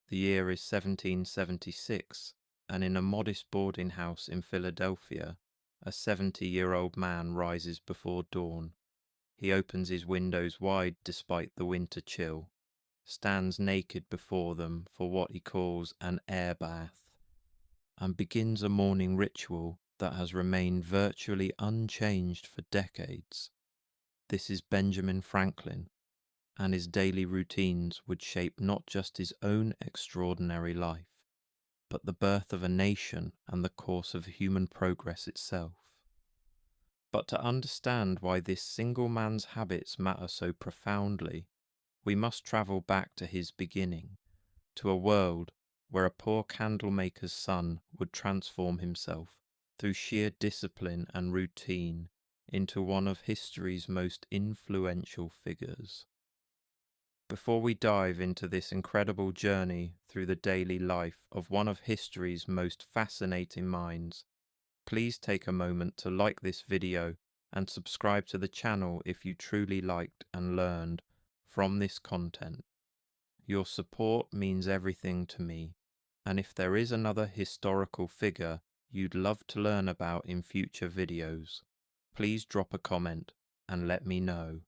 The year is 1776, and in a modest boarding house in Philadelphia, a 70-year-old man rises before dawn. He opens his windows wide despite the winter chill, stands naked before them for what he calls an air bath, and begins a morning ritual that has remained virtually unchanged for decades. This is Benjamin Franklin, and his daily routines would shape not just his own extraordinary life, but the birth of a nation and the course of human progress itself. But to understand why this single man's habits matter so profoundly, we must travel back to his beginning, to a world where a poor candlemaker's son would transform himself through sheer discipline and routine into one of history's most influential figures. Before we dive into this incredible journey through the daily life of one of history's most fascinating minds, please take a moment to like this video and subscribe to the channel if you truly liked and learned from this content. Your support means everything to me, and if there is another historical figure you'd love to learn about in future videos, please drop a comment and let me know.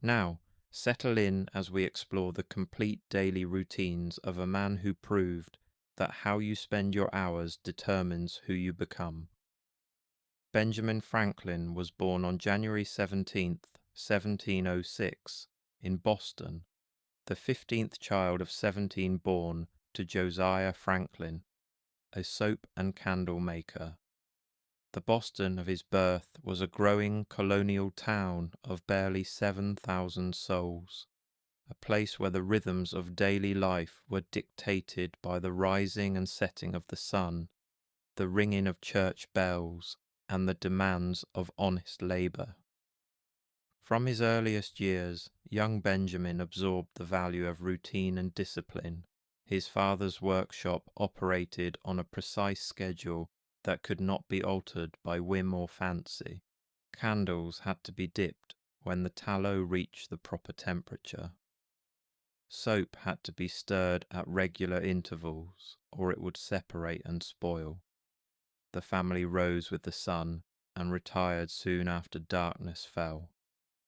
Now, settle in as we explore the complete daily routines of a man who proved that how you spend your hours determines who you become. Benjamin Franklin was born on January 17th, 1706, in Boston, the 15th child of 17 born to Josiah Franklin, a soap and candle maker. The Boston of his birth was a growing colonial town of barely 7,000 souls, a place where the rhythms of daily life were dictated by the rising and setting of the sun, the ringing of church bells, and the demands of honest labour. From his earliest years, young Benjamin absorbed the value of routine and discipline. His father's workshop operated on a precise schedule that could not be altered by whim or fancy. Candles had to be dipped when the tallow reached the proper temperature. Soap had to be stirred at regular intervals, or it would separate and spoil. The family rose with the sun and retired soon after darkness fell,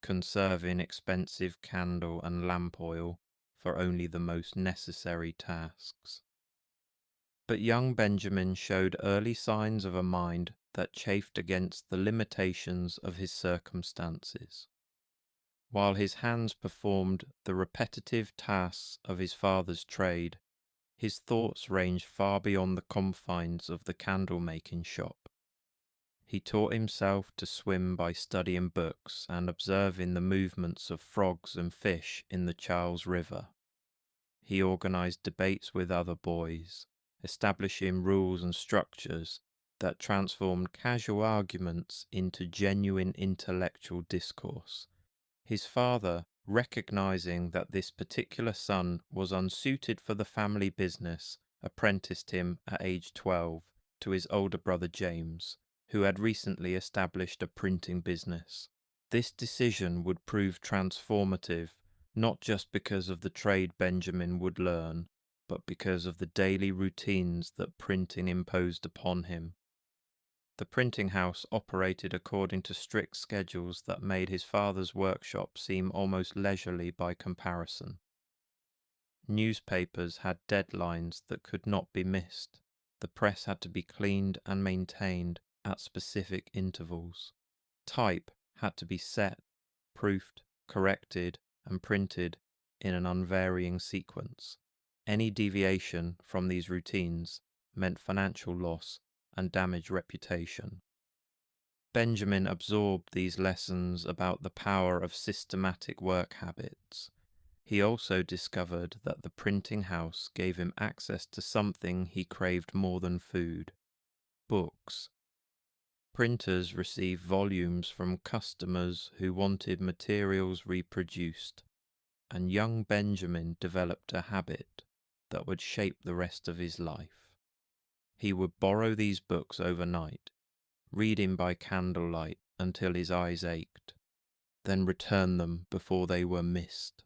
conserving expensive candle and lamp oil for only the most necessary tasks. But young Benjamin showed early signs of a mind that chafed against the limitations of his circumstances. While his hands performed the repetitive tasks of his father's trade, his thoughts ranged far beyond the confines of the candle-making shop. He taught himself to swim by studying books and observing the movements of frogs and fish in the Charles River. He organized debates with other boys, establishing rules and structures that transformed casual arguments into genuine intellectual discourse. His father, recognizing that this particular son was unsuited for the family business, apprenticed him at age 12 to his older brother James, who had recently established a printing business. This decision would prove transformative, not just because of the trade Benjamin would learn, but because of the daily routines that printing imposed upon him. The printing house operated according to strict schedules that made his father's workshop seem almost leisurely by comparison. Newspapers had deadlines that could not be missed. The press had to be cleaned and maintained at specific intervals. Type had to be set, proofed, corrected, and printed in an unvarying sequence. Any deviation from these routines meant financial loss and damaged reputation. Benjamin absorbed these lessons about the power of systematic work habits. He also discovered that the printing house gave him access to something he craved more than food: books. Printers received volumes from customers who wanted materials reproduced, and young Benjamin developed a habit that would shape the rest of his life. He would borrow these books overnight, reading by candlelight until his eyes ached, then return them before they were missed.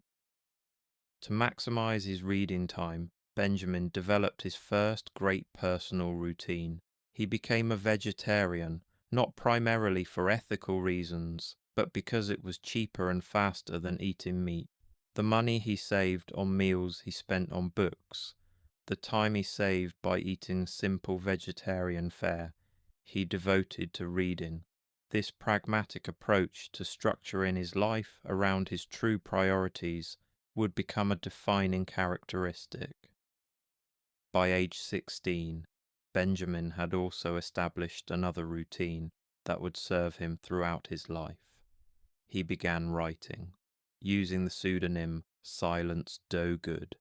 To maximize his reading time, Benjamin developed his first great personal routine. He became a vegetarian, not primarily for ethical reasons, but because it was cheaper and faster than eating meat. The money he saved on meals he spent on books. The time he saved by eating simple vegetarian fare he devoted to reading. This pragmatic approach to structuring his life around his true priorities would become a defining characteristic. By age 16, Benjamin had also established another routine that would serve him throughout his life. He began writing. Using the pseudonym Silence Dogood,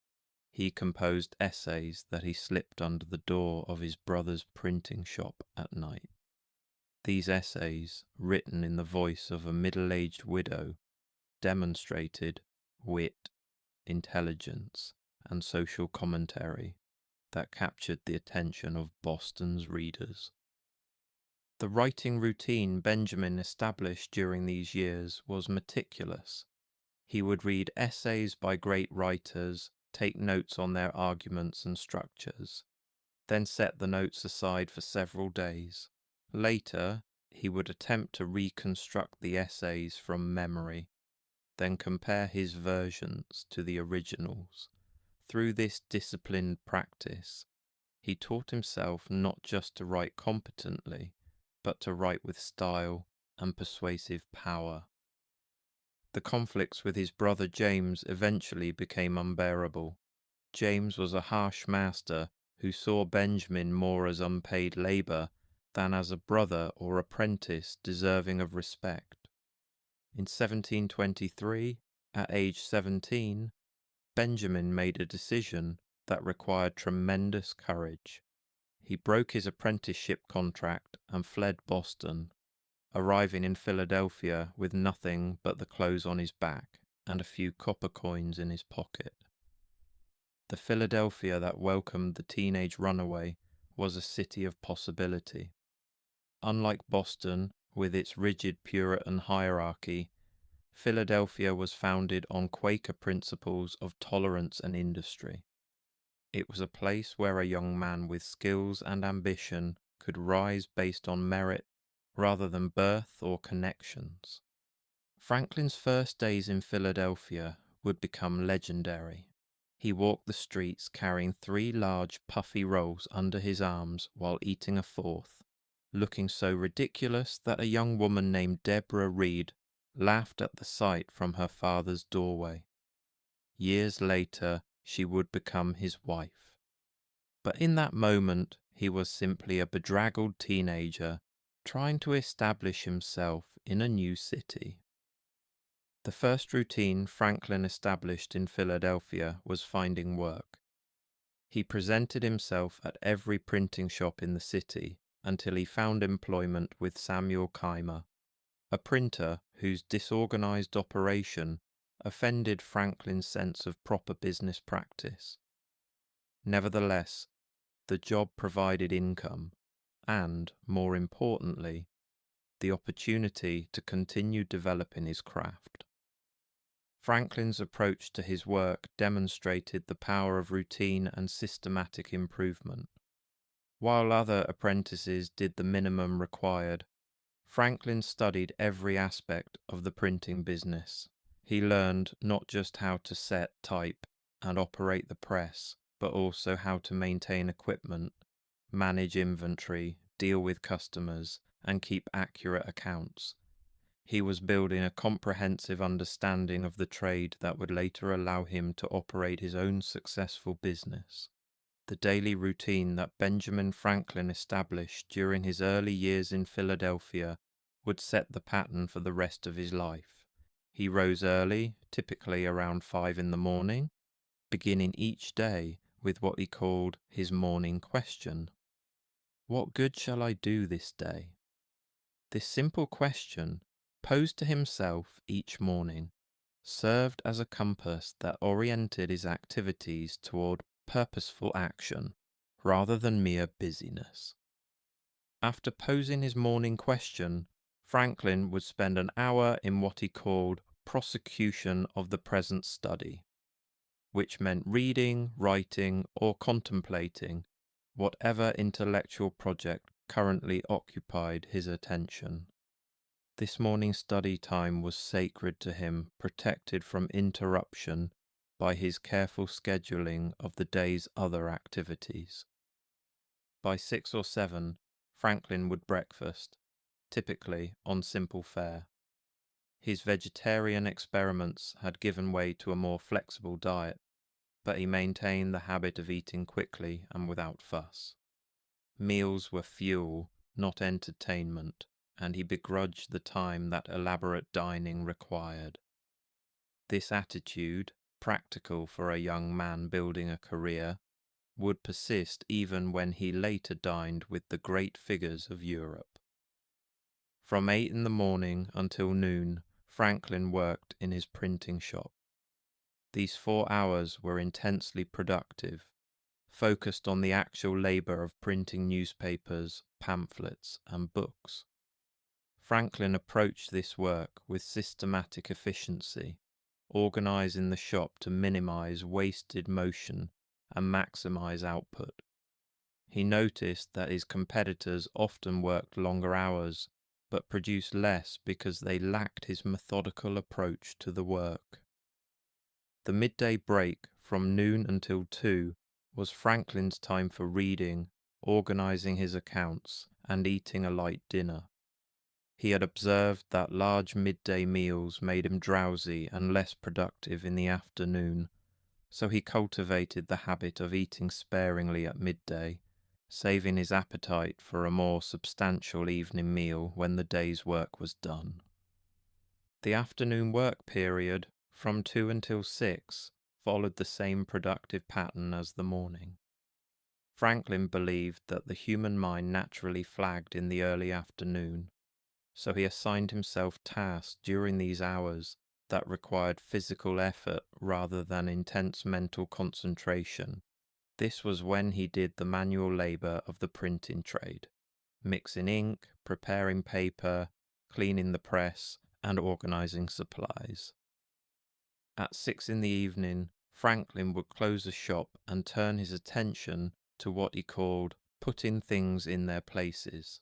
he composed essays that he slipped under the door of his brother's printing shop at night. These essays, written in the voice of a middle-aged widow, demonstrated wit, intelligence, and social commentary that captured the attention of Boston's readers. The writing routine Benjamin established during these years was meticulous. He would read essays by great writers, take notes on their arguments and structures, then set the notes aside for several days. Later, he would attempt to reconstruct the essays from memory, then compare his versions to the originals. Through this disciplined practice, he taught himself not just to write competently, but to write with style and persuasive power. The conflicts with his brother James eventually became unbearable. James was a harsh master who saw Benjamin more as unpaid labour than as a brother or apprentice deserving of respect. In 1723, at age 17, Benjamin made a decision that required tremendous courage. He broke his apprenticeship contract and fled Boston, arriving in Philadelphia with nothing but the clothes on his back and a few copper coins in his pocket. The Philadelphia that welcomed the teenage runaway was a city of possibility. Unlike Boston, with its rigid Puritan hierarchy, Philadelphia was founded on Quaker principles of tolerance and industry. It was a place where a young man with skills and ambition could rise based on merit rather than birth or connections. Franklin's first days in Philadelphia would become legendary. He walked the streets carrying 3 large puffy rolls under his arms while eating a 4th, looking so ridiculous that a young woman named Deborah Reed laughed at the sight from her father's doorway. Years later, she would become his wife. But in that moment, he was simply a bedraggled teenager trying to establish himself in a new city. The first routine Franklin established in Philadelphia was finding work. He presented himself at every printing shop in the city until he found employment with Samuel Keimer, a printer whose disorganized operation offended Franklin's sense of proper business practice. Nevertheless, the job provided income and, more importantly, the opportunity to continue developing his craft. Franklin's approach to his work demonstrated the power of routine and systematic improvement. While other apprentices did the minimum required, Franklin studied every aspect of the printing business. He learned not just how to set, type, and operate the press, but also how to maintain equipment, manage inventory, deal with customers, and keep accurate accounts. He was building a comprehensive understanding of the trade that would later allow him to operate his own successful business. The daily routine that Benjamin Franklin established during his early years in Philadelphia would set the pattern for the rest of his life. He rose early, typically around 5 in the morning, beginning each day with what he called his morning question. What good shall I do this day? This simple question, posed to himself each morning, served as a compass that oriented his activities toward purposeful action rather than mere busyness. After posing his morning question, Franklin would spend an hour in what he called prosecution of the present study. which meant reading, writing, or contemplating whatever intellectual project currently occupied his attention. This morning's study time was sacred to him, protected from interruption by his careful scheduling of the day's other activities. By 6 or 7, Franklin would breakfast, typically on simple fare. His vegetarian experiments had given way to a more flexible diet, but he maintained the habit of eating quickly and without fuss. Meals were fuel, not entertainment, and he begrudged the time that elaborate dining required. This attitude, practical for a young man building a career, would persist even when he later dined with the great figures of Europe. From 8 in the morning until noon, Franklin worked in his printing shop. These 4 hours were intensely productive, focused on the actual labor of printing newspapers, pamphlets, and books. Franklin approached this work with systematic efficiency, organizing the shop to minimize wasted motion and maximize output. He noticed that his competitors often worked longer hours, but produced less because they lacked his methodical approach to the work. The midday break from noon until 2 was Franklin's time for reading, organizing his accounts, and eating a light dinner. He had observed that large midday meals made him drowsy and less productive in the afternoon, so he cultivated the habit of eating sparingly at midday, saving his appetite for a more substantial evening meal when the day's work was done. The afternoon work period, from 2 until 6, followed the same productive pattern as the morning. Franklin believed that the human mind naturally flagged in the early afternoon, so he assigned himself tasks during these hours that required physical effort rather than intense mental concentration. This was when he did the manual labor of the printing trade, mixing ink, preparing paper, cleaning the press, and organizing supplies. At 6 in the evening, Franklin would close the shop and turn his attention to what he called putting things in their places.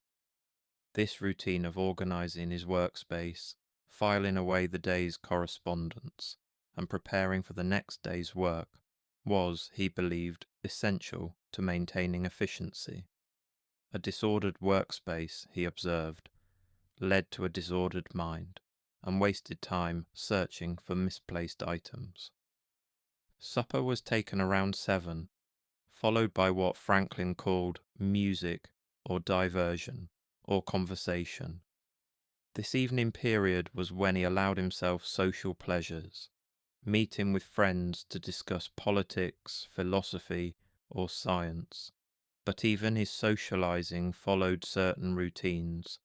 This routine of organizing his workspace, filing away the day's correspondence, and preparing for the next day's work was, he believed, essential to maintaining efficiency. A disordered workspace, he observed, led to a disordered mind, and wasted time searching for misplaced items. Supper was taken around 7, followed by what Franklin called music or diversion or conversation. This evening period was when he allowed himself social pleasures, meeting with friends to discuss politics, philosophy, or science. But even his socializing followed certain routines.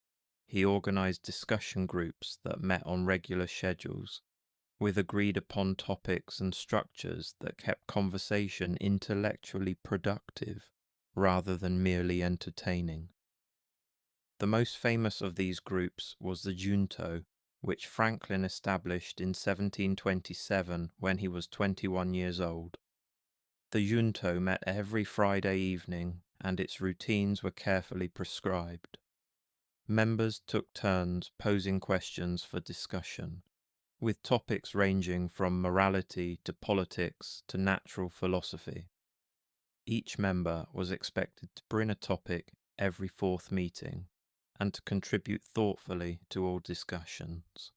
He organized discussion groups that met on regular schedules, with agreed upon topics and structures that kept conversation intellectually productive rather than merely entertaining. The most famous of these groups was the Junto, which Franklin established in 1727 when he was 21 years old. The Junto met every Friday evening, and its routines were carefully prescribed. Members took turns posing questions for discussion, with topics ranging from morality to politics to natural philosophy. Each member was expected to bring a topic every 4th meeting, and to contribute thoughtfully to all discussions.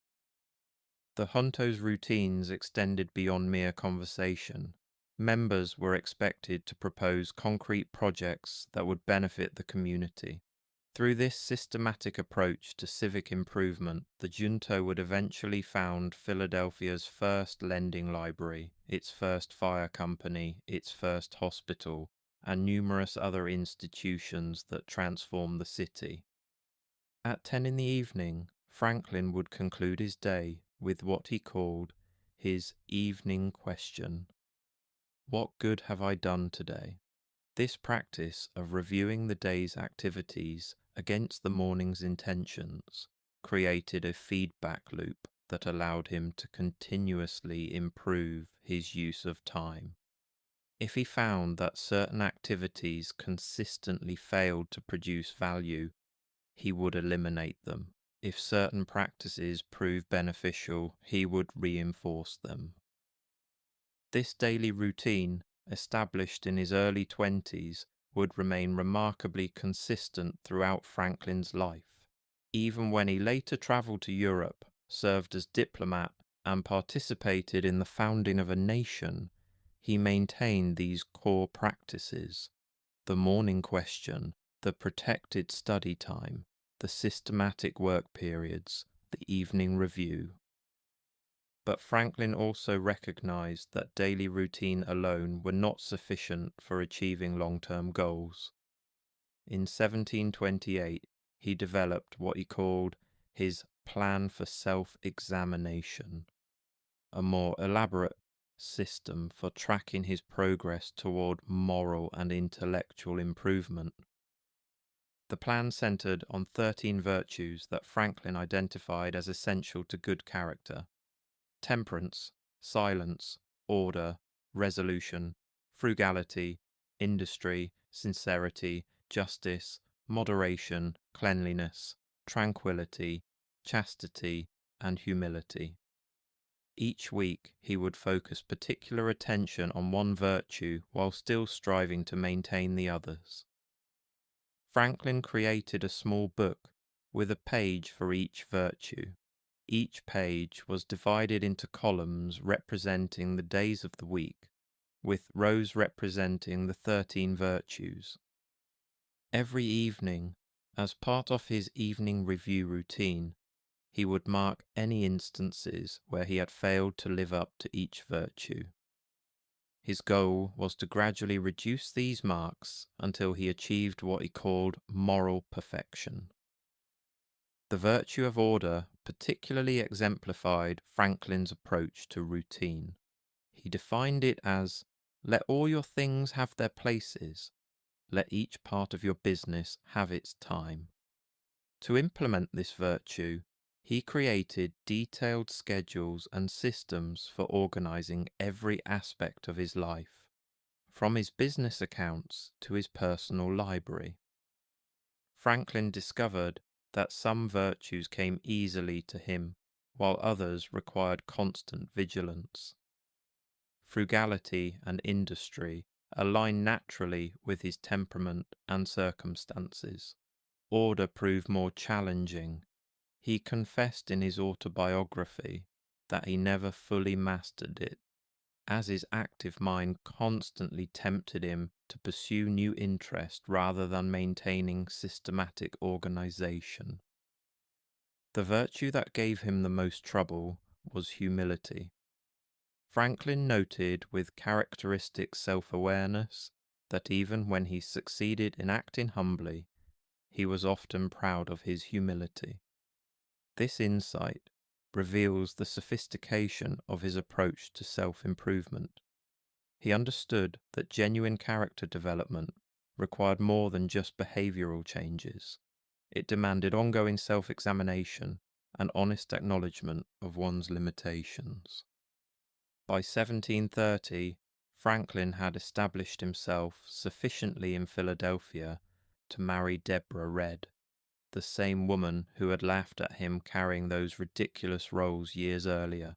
The Junto's routines extended beyond mere conversation. Members were expected to propose concrete projects that would benefit the community. Through this systematic approach to civic improvement, the Junto would eventually found Philadelphia's first lending library, its first fire company, its first hospital, and numerous other institutions that transformed the city. At 10 in the evening, Franklin would conclude his day with what he called his evening question. What good have I done today? This practice of reviewing the day's activities against the morning's intentions created a feedback loop that allowed him to continuously improve his use of time. If he found that certain activities consistently failed to produce value, he would eliminate them. If certain practices proved beneficial, he would reinforce them. This daily routine, established in his early 20s, would remain remarkably consistent throughout Franklin's life. Even when he later travelled to Europe, served as diplomat, and participated in the founding of a nation, he maintained these core practices: the morning question, the protected study time, the systematic work periods, the evening review. But Franklin also recognized that daily routine alone were not sufficient for achieving long-term goals. In 1728, he developed what he called his plan for self-examination, a more elaborate system for tracking his progress toward moral and intellectual improvement. The plan centered on 13 virtues that Franklin identified as essential to good character: temperance, silence, order, resolution, frugality, industry, sincerity, justice, moderation, cleanliness, tranquility, chastity, and humility. Each week he would focus particular attention on one virtue while still striving to maintain the others. Franklin created a small book with a page for each virtue. Each page was divided into columns representing the days of the week, with rows representing the 13 virtues. Every evening, as part of his evening review routine, he would mark any instances where he had failed to live up to each virtue. His goal was to gradually reduce these marks until he achieved what he called moral perfection. The virtue of order particularly exemplified Franklin's approach to routine. He defined it as, "Let all your things have their places. Let each part of your business have its time." To implement this virtue, he created detailed schedules and systems for organizing every aspect of his life, from his business accounts to his personal library. Franklin discovered that some virtues came easily to him, while others required constant vigilance. Frugality and industry aligned naturally with his temperament and circumstances. Order proved more challenging. He confessed in his autobiography that he never fully mastered it, as his active mind constantly tempted him to pursue new interest rather than maintaining systematic organization. The virtue that gave him the most trouble was humility. Franklin noted with characteristic self-awareness that even when he succeeded in acting humbly, he was often proud of his humility. This insight reveals the sophistication of his approach to self-improvement. He understood that genuine character development required more than just behavioral changes. It demanded ongoing self-examination and honest acknowledgement of one's limitations. By 1730, Franklin had established himself sufficiently in Philadelphia to marry Deborah Red, the same woman who had laughed at him carrying those ridiculous roles years earlier.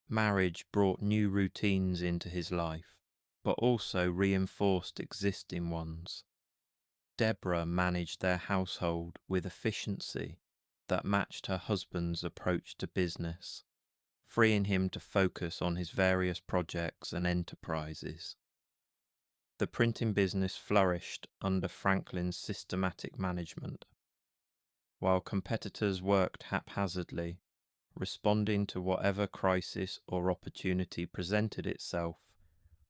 Marriage brought new routines into his life, but also reinforced existing ones. Deborah managed their household with efficiency that matched her husband's approach to business, freeing him to focus on his various projects and enterprises. The printing business flourished under Franklin's systematic management. While competitors worked haphazardly, responding to whatever crisis or opportunity presented itself,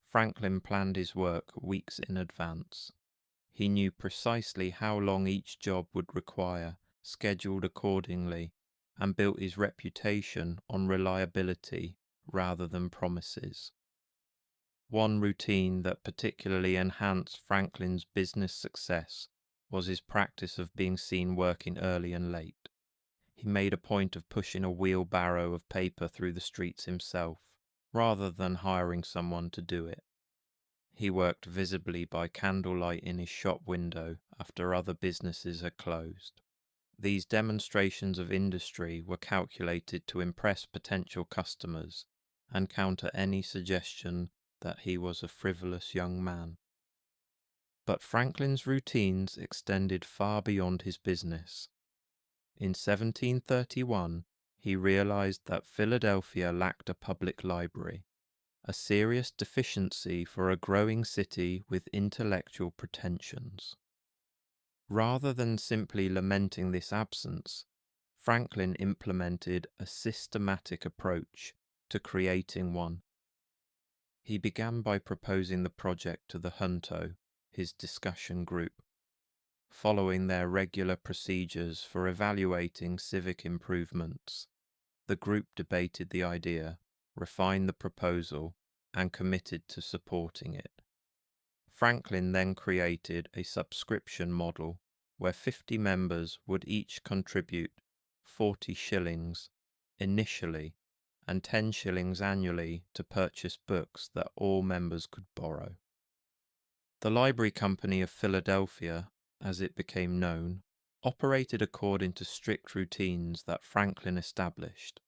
Franklin planned his work weeks in advance. He knew precisely how long each job would require, scheduled accordingly, and built his reputation on reliability rather than promises. One routine that particularly enhanced Franklin's business success was his practice of being seen working early and late. He made a point of pushing a wheelbarrow of paper through the streets himself, rather than hiring someone to do it. He worked visibly by candlelight in his shop window after other businesses had closed. These demonstrations of industry were calculated to impress potential customers and counter any suggestion that he was a frivolous young man. But Franklin's routines extended far beyond his business. In 1731, he realized that Philadelphia lacked a public library, a serious deficiency for a growing city with intellectual pretensions. Rather than simply lamenting this absence, Franklin implemented a systematic approach to creating one. He began by proposing the project to the junto, his discussion group. Following their regular procedures for evaluating civic improvements, the group debated the idea, refined the proposal, and committed to supporting it. Franklin then created a subscription model where 50 members would each contribute 40 shillings initially and 10 shillings annually to purchase books that all members could borrow. The Library Company of Philadelphia, as it became known, operated according to strict routines that Franklin established.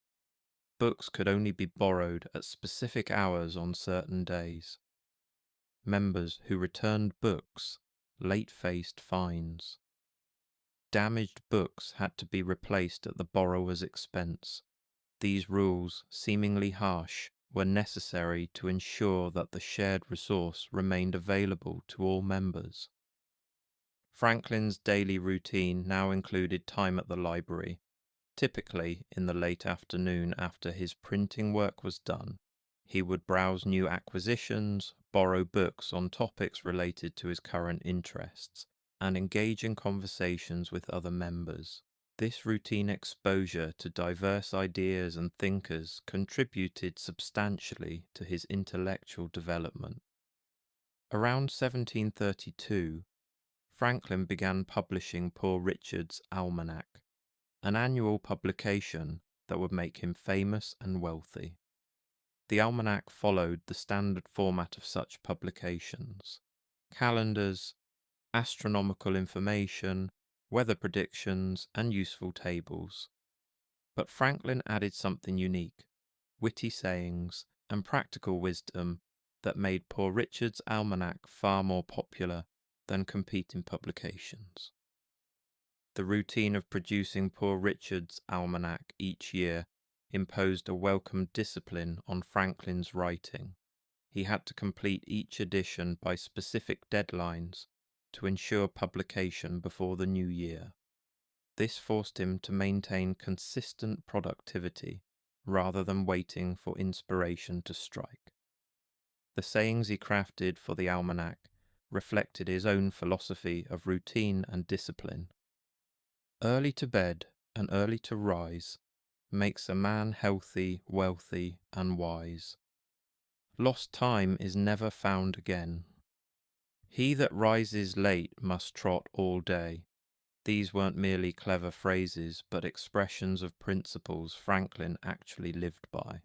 Books could only be borrowed at specific hours on certain days. Members who returned books late-faced fines. Damaged books had to be replaced at the borrower's expense. These rules, seemingly harsh, were necessary to ensure that the shared resource remained available to all members. Franklin's daily routine now included time at the library, typically in the late afternoon after his printing work was done. He would browse new acquisitions, borrow books on topics related to his current interests, and engage in conversations with other members. This routine exposure to diverse ideas and thinkers contributed substantially to his intellectual development. Around 1732, Franklin began publishing Poor Richard's Almanac, an annual publication that would make him famous and wealthy. The almanac followed the standard format of such publications: calendars, astronomical information, weather predictions, and useful tables. But Franklin added something unique: witty sayings and practical wisdom that made Poor Richard's Almanac far more popular than competing publications. The routine of producing Poor Richard's Almanac each year imposed a welcome discipline on Franklin's writing. He had to complete each edition by specific deadlines to ensure publication before the new year. This forced him to maintain consistent productivity rather than waiting for inspiration to strike. The sayings he crafted for the almanac reflected his own philosophy of routine and discipline. Early to bed and early to rise makes a man healthy, wealthy, and wise. Lost time is never found again. He that rises late must trot all day. These weren't merely clever phrases, but expressions of principles Franklin actually lived by.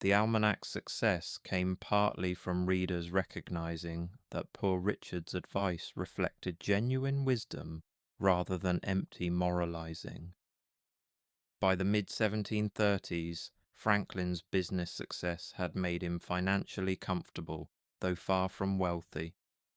The almanac's success came partly from readers recognizing that Poor Richard's advice reflected genuine wisdom rather than empty moralizing. By the mid-1730s, Franklin's business success had made him financially comfortable, though far from wealthy.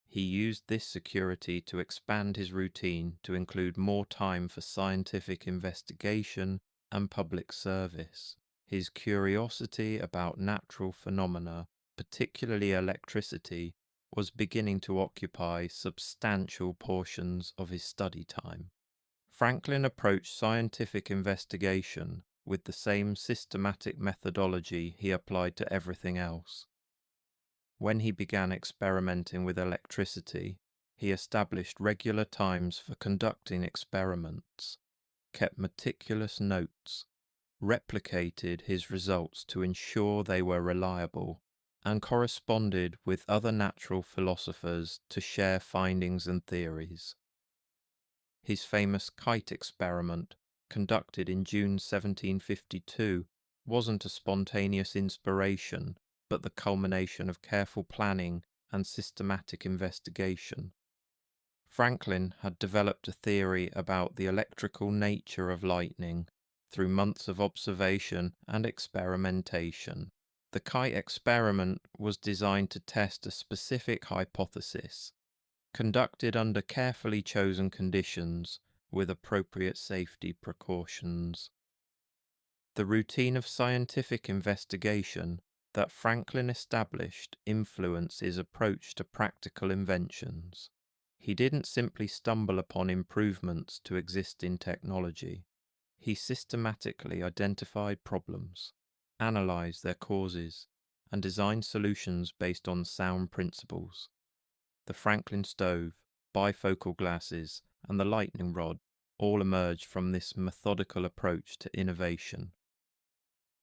He used this security to expand his routine to include more time for scientific investigation and public service. His curiosity about natural phenomena, particularly electricity, was beginning to occupy substantial portions of his study time. Franklin approached scientific investigation with the same systematic methodology he applied to everything else. When he began experimenting with electricity, he established regular times for conducting experiments, kept meticulous notes, replicated his results to ensure they were reliable, and corresponded with other natural philosophers to share findings and theories. His famous kite experiment conducted in June 1752, wasn't a spontaneous inspiration, but the culmination of careful planning and systematic investigation. Franklin had developed a theory about the electrical nature of lightning through months of observation and experimentation. The kite experiment was designed to test a specific hypothesis, conducted under carefully chosen conditions with appropriate safety precautions. The routine of scientific investigation that Franklin established influenced his approach to practical inventions. He didn't simply stumble upon improvements to existing technology. He systematically identified problems, analyzed their causes, and designed solutions based on sound principles. The Franklin stove, bifocal glasses, and the lightning rod all emerged from this methodical approach to innovation.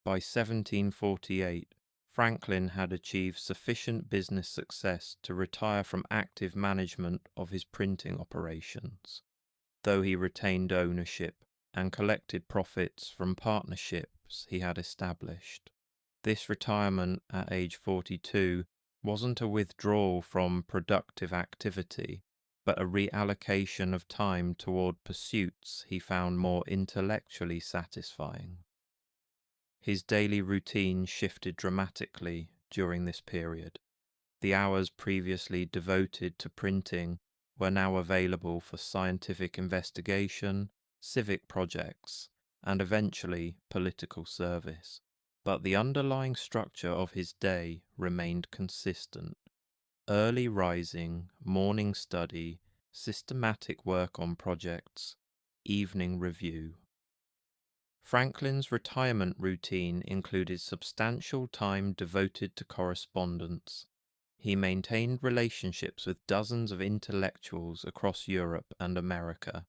By 1748, Franklin had achieved sufficient business success to retire from active management of his printing operations, though he retained ownership and collected profits from partnerships he had established. This retirement at age 42 wasn't a withdrawal from productive activity, but a reallocation of time toward pursuits he found more intellectually satisfying. His daily routine shifted dramatically during this period. The hours previously devoted to printing were now available for scientific investigation, civic projects, and eventually political service. But the underlying structure of his day remained consistent. Early rising, morning study, systematic work on projects, evening review. Franklin's retirement routine included substantial time devoted to correspondence. He maintained relationships with dozens of intellectuals across Europe and America,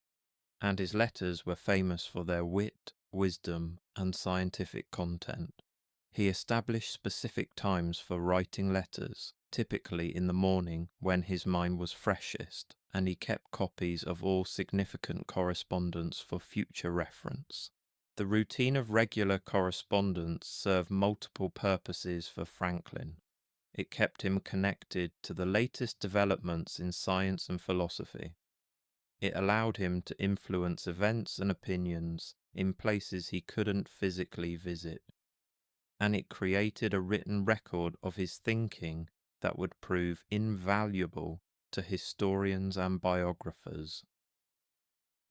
and his letters were famous for their wit, wisdom, and scientific content. He established specific times for writing letters, typically in the morning when his mind was freshest, and he kept copies of all significant correspondence for future reference. The routine of regular correspondence served multiple purposes for Franklin. It kept him connected to the latest developments in science and philosophy. It allowed him to influence events and opinions in places he couldn't physically visit. And it created a written record of his thinking that would prove invaluable to historians and biographers.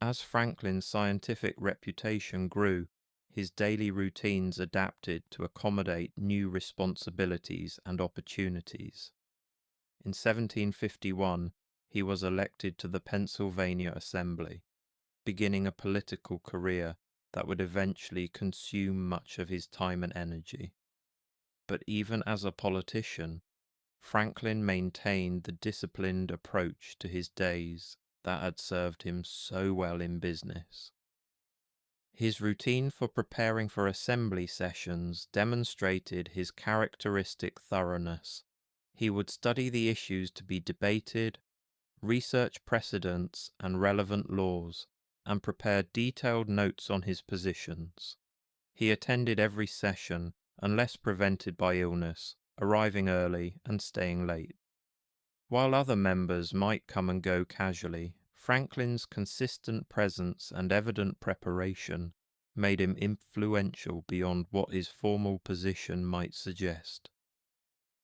As Franklin's scientific reputation grew, his daily routines adapted to accommodate new responsibilities and opportunities. In 1751, he was elected to the Pennsylvania Assembly, beginning a political career that would eventually consume much of his time and energy. But even as a politician, Franklin maintained the disciplined approach to his days that had served him so well in business. His routine for preparing for assembly sessions demonstrated his characteristic thoroughness. He would study the issues to be debated, research precedents and relevant laws, and prepare detailed notes on his positions. He attended every session, unless prevented by illness, arriving early and staying late. While other members might come and go casually, Franklin's consistent presence and evident preparation made him influential beyond what his formal position might suggest.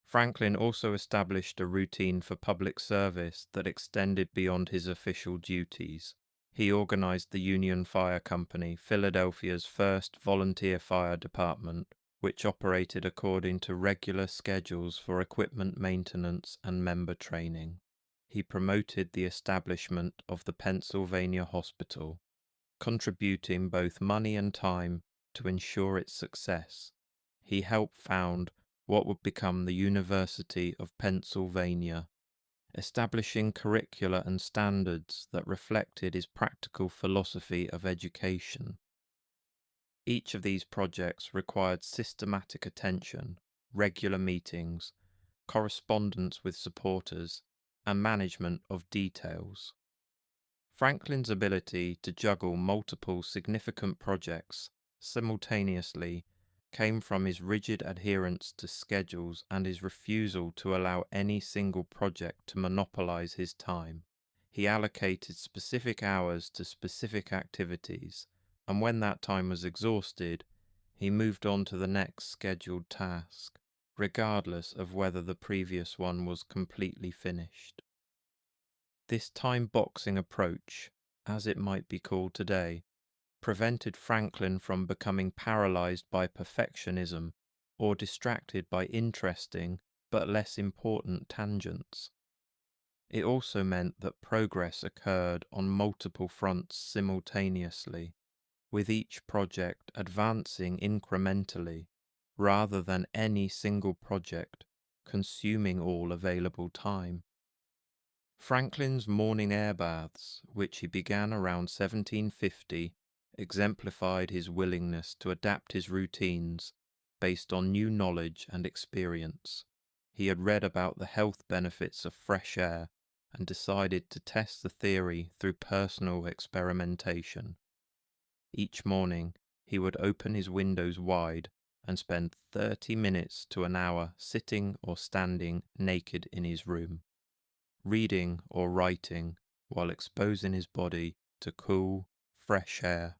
Franklin also established a routine for public service that extended beyond his official duties. He organized the Union Fire Company, Philadelphia's first volunteer fire department, which operated according to regular schedules for equipment maintenance and member training. He promoted the establishment of the Pennsylvania Hospital, contributing both money and time to ensure its success. He helped found what would become the University of Pennsylvania, establishing curricula and standards that reflected his practical philosophy of education. Each of these projects required systematic attention, regular meetings, correspondence with supporters, and management of details. Franklin's ability to juggle multiple significant projects simultaneously came from his rigid adherence to schedules and his refusal to allow any single project to monopolize his time. He allocated specific hours to specific activities, and when that time was exhausted, he moved on to the next scheduled task, regardless of whether the previous one was completely finished. This time-boxing approach, as it might be called today, prevented Franklin from becoming paralyzed by perfectionism or distracted by interesting but less important tangents. It also meant that progress occurred on multiple fronts simultaneously, with each project advancing incrementally rather than any single project consuming all available time. Franklin's morning air baths, which he began around 1750, exemplified his willingness to adapt his routines based on new knowledge and experience. He had read about the health benefits of fresh air and decided to test the theory through personal experimentation. Each morning, he would open his windows wide and spend 30 minutes to an hour sitting or standing naked in his room, reading or writing while exposing his body to cool, fresh air.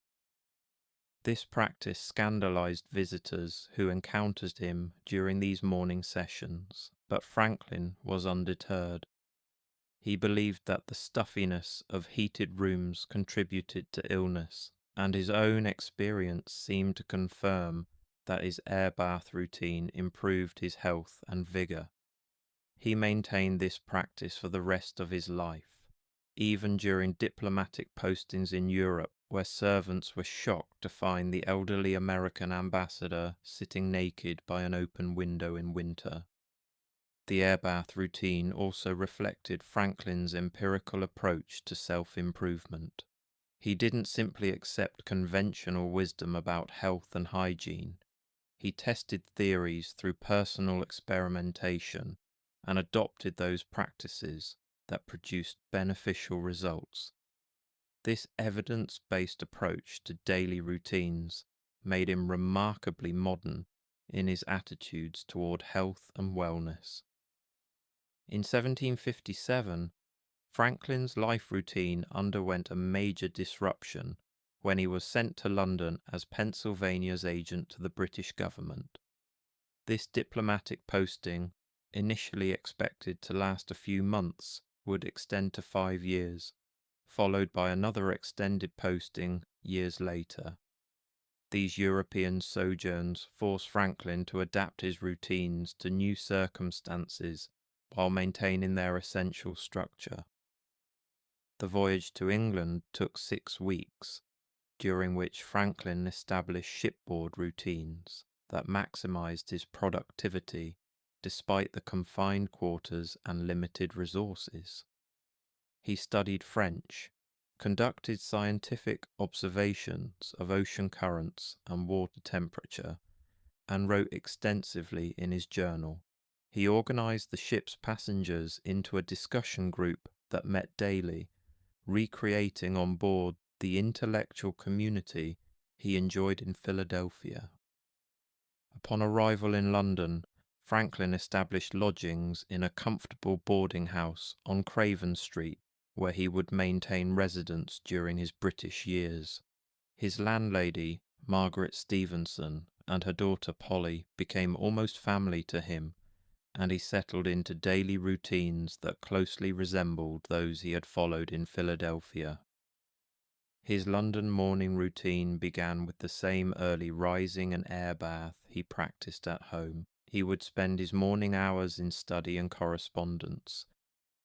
This practice scandalized visitors who encountered him during these morning sessions, but Franklin was undeterred. He believed that the stuffiness of heated rooms contributed to illness, and his own experience seemed to confirm that his air bath routine improved his health and vigor. He maintained this practice for the rest of his life, even during diplomatic postings in Europe, where servants were shocked to find the elderly American ambassador sitting naked by an open window in winter. The air bath routine also reflected Franklin's empirical approach to self-improvement. He didn't simply accept conventional wisdom about health and hygiene. He tested theories through personal experimentation and adopted those practices that produced beneficial results. This evidence-based approach to daily routines made him remarkably modern in his attitudes toward health and wellness. In 1757, Franklin's life routine underwent a major disruption when he was sent to London as Pennsylvania's agent to the British government. This diplomatic posting, initially expected to last a few months, would extend to 5 years, followed by another extended posting years later. These European sojourns forced Franklin to adapt his routines to new circumstances while maintaining their essential structure. The voyage to England took 6 weeks, during which Franklin established shipboard routines that maximized his productivity despite the confined quarters and limited resources. He studied French, conducted scientific observations of ocean currents and water temperature, and wrote extensively in his journal. He organized the ship's passengers into a discussion group that met daily, recreating on board the intellectual community he enjoyed in Philadelphia. Upon arrival in London, Franklin established lodgings in a comfortable boarding house on Craven Street, where he would maintain residence during his British years. His landlady, Margaret Stevenson, and her daughter Polly became almost family to him, and he settled into daily routines that closely resembled those he had followed in Philadelphia. His London morning routine began with the same early rising and air bath he practiced at home. He would spend his morning hours in study and correspondence,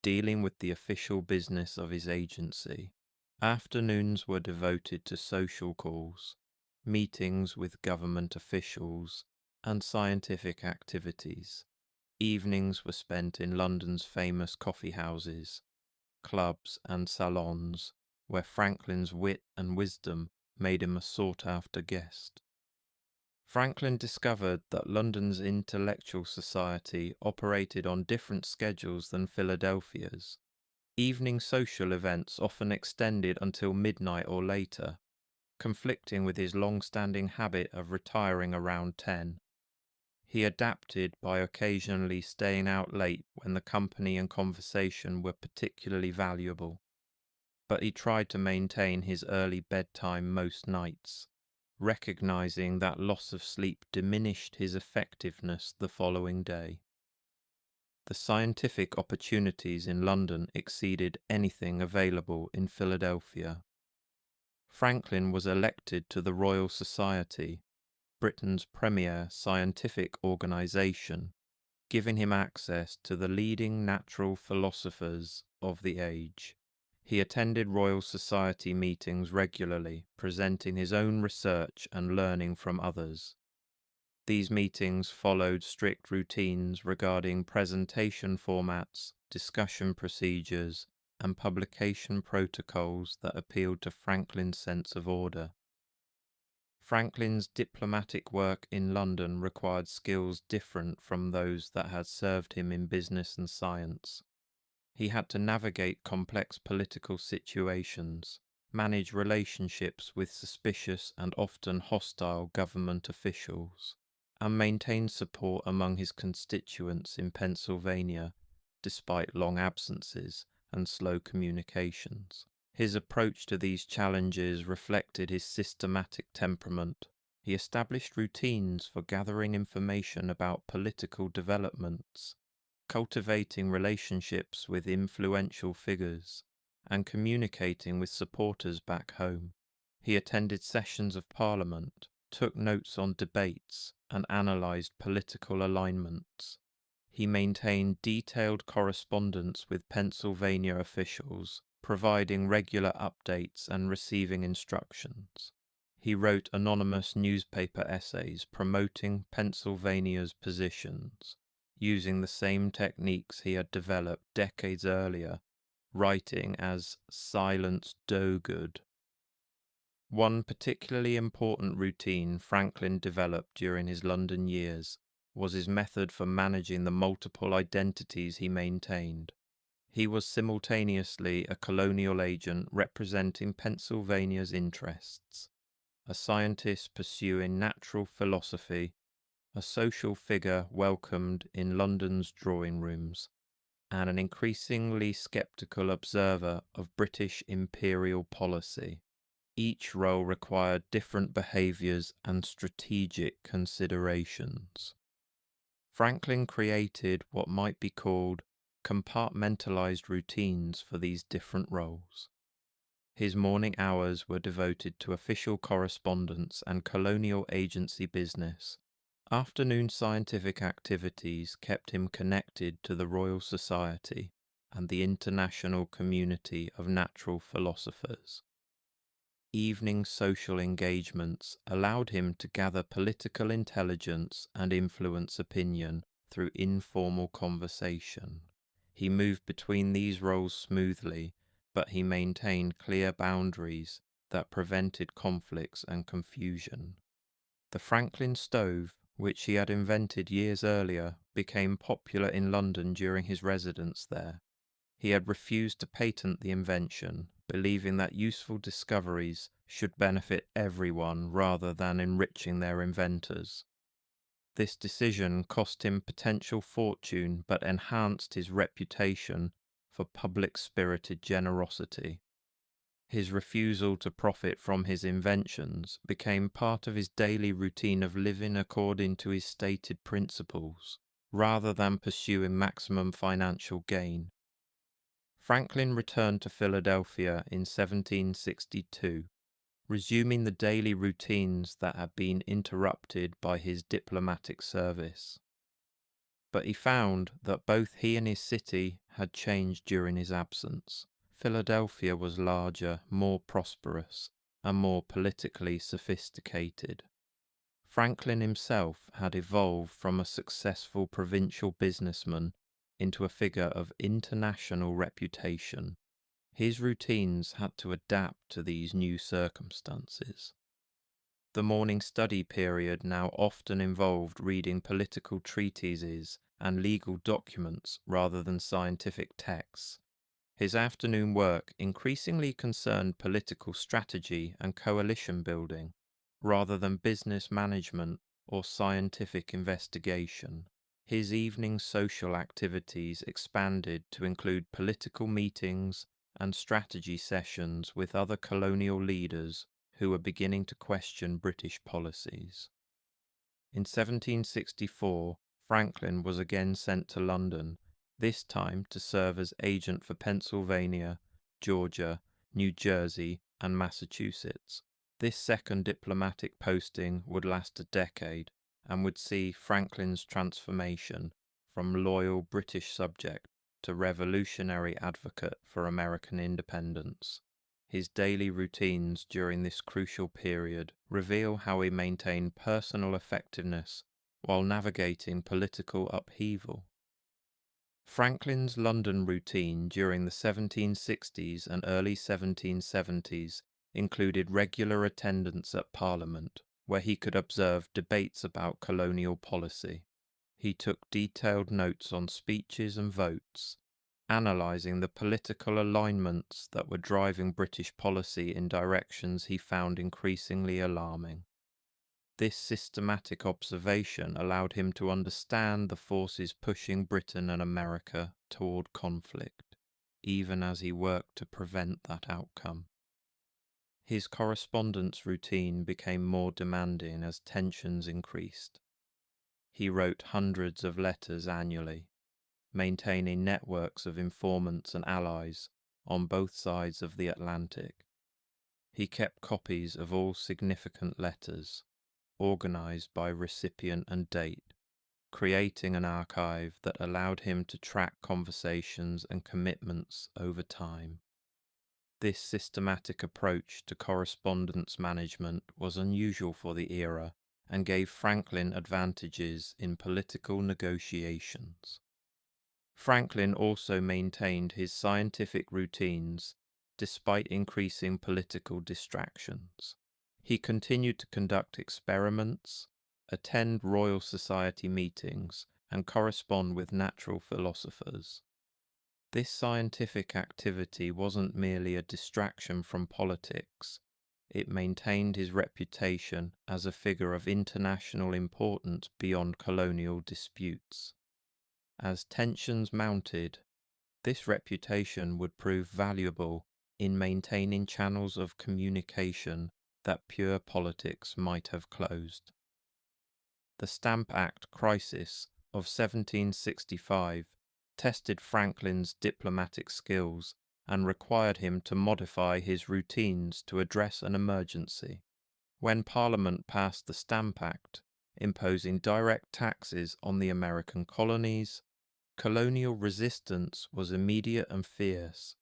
dealing with the official business of his agency. Afternoons were devoted to social calls, meetings with government officials, and scientific activities. Evenings were spent in London's famous coffee houses, clubs, and salons, where Franklin's wit and wisdom made him a sought-after guest. Franklin discovered that London's intellectual society operated on different schedules than Philadelphia's. Evening social events often extended until midnight or later, conflicting with his long-standing habit of retiring around 10. He adapted by occasionally staying out late when the company and conversation were particularly valuable, but he tried to maintain his early bedtime most nights, recognizing that loss of sleep diminished his effectiveness the following day. The scientific opportunities in London exceeded anything available in Philadelphia. Franklin was elected to the Royal Society, Britain's premier scientific organisation, giving him access to the leading natural philosophers of the age. He attended Royal Society meetings regularly, presenting his own research and learning from others. These meetings followed strict routines regarding presentation formats, discussion procedures, and publication protocols that appealed to Franklin's sense of order. Franklin's diplomatic work in London required skills different from those that had served him in business and science. He had to navigate complex political situations, manage relationships with suspicious and often hostile government officials, and maintain support among his constituents in Pennsylvania, despite long absences and slow communications. His approach to these challenges reflected his systematic temperament. He established routines for gathering information about political developments, cultivating relationships with influential figures, and communicating with supporters back home. He attended sessions of Parliament, took notes on debates, and analysed political alignments. He maintained detailed correspondence with Pennsylvania officials, providing regular updates and receiving instructions. He wrote anonymous newspaper essays promoting Pennsylvania's positions, using the same techniques he had developed decades earlier, writing as Silence Dogood. One particularly important routine Franklin developed during his London years was his method for managing the multiple identities he maintained. He was simultaneously a colonial agent representing Pennsylvania's interests, a scientist pursuing natural philosophy, a social figure welcomed in London's drawing rooms, and an increasingly sceptical observer of British imperial policy. Each role required different behaviours and strategic considerations. Franklin created what might be called compartmentalized routines for these different roles. His morning hours were devoted to official correspondence and colonial agency business. Afternoon scientific activities kept him connected to the Royal Society and the international community of natural philosophers. Evening social engagements allowed him to gather political intelligence and influence opinion through informal conversation. He moved between these roles smoothly, but he maintained clear boundaries that prevented conflicts and confusion. The Franklin stove, which he had invented years earlier, became popular in London during his residence there. He had refused to patent the invention, believing that useful discoveries should benefit everyone rather than enriching their inventors. This decision cost him potential fortune but enhanced his reputation for public-spirited generosity. His refusal to profit from his inventions became part of his daily routine of living according to his stated principles, rather than pursuing maximum financial gain. Franklin returned to Philadelphia in 1762, resuming the daily routines that had been interrupted by his diplomatic service. But he found that both he and his city had changed during his absence. Philadelphia was larger, more prosperous, and more politically sophisticated. Franklin himself had evolved from a successful provincial businessman into a figure of international reputation. His routines had to adapt to these new circumstances. The morning study period now often involved reading political treatises and legal documents rather than scientific texts. His afternoon work increasingly concerned political strategy and coalition building, rather than business management or scientific investigation. His evening social activities expanded to include political meetings and strategy sessions with other colonial leaders who were beginning to question British policies. In 1764, Franklin was again sent to London, this time to serve as agent for Pennsylvania, Georgia, New Jersey, and Massachusetts. This second diplomatic posting would last a decade and would see Franklin's transformation from loyal British subject to revolutionary advocate for American independence. His daily routines during this crucial period reveal how he maintained personal effectiveness while navigating political upheaval. Franklin's London routine during the 1760s and early 1770s included regular attendance at Parliament, where he could observe debates about colonial policy. He took detailed notes on speeches and votes, analysing the political alignments that were driving British policy in directions he found increasingly alarming. This systematic observation allowed him to understand the forces pushing Britain and America toward conflict, even as he worked to prevent that outcome. His correspondence routine became more demanding as tensions increased. He wrote hundreds of letters annually, maintaining networks of informants and allies on both sides of the Atlantic. He kept copies of all significant letters, organized by recipient and date, creating an archive that allowed him to track conversations and commitments over time. This systematic approach to correspondence management was unusual for the era and gave Franklin advantages in political negotiations. Franklin also maintained his scientific routines despite increasing political distractions. He continued to conduct experiments, attend Royal Society meetings, and correspond with natural philosophers. This scientific activity wasn't merely a distraction from politics. It maintained his reputation as a figure of international importance beyond colonial disputes. As tensions mounted, this reputation would prove valuable in maintaining channels of communication that pure politics might have closed. The Stamp Act crisis of 1765 tested Franklin's diplomatic skills and required him to modify his routines to address an emergency. When Parliament passed the Stamp Act, imposing direct taxes on the American colonies, colonial resistance was immediate and fierce.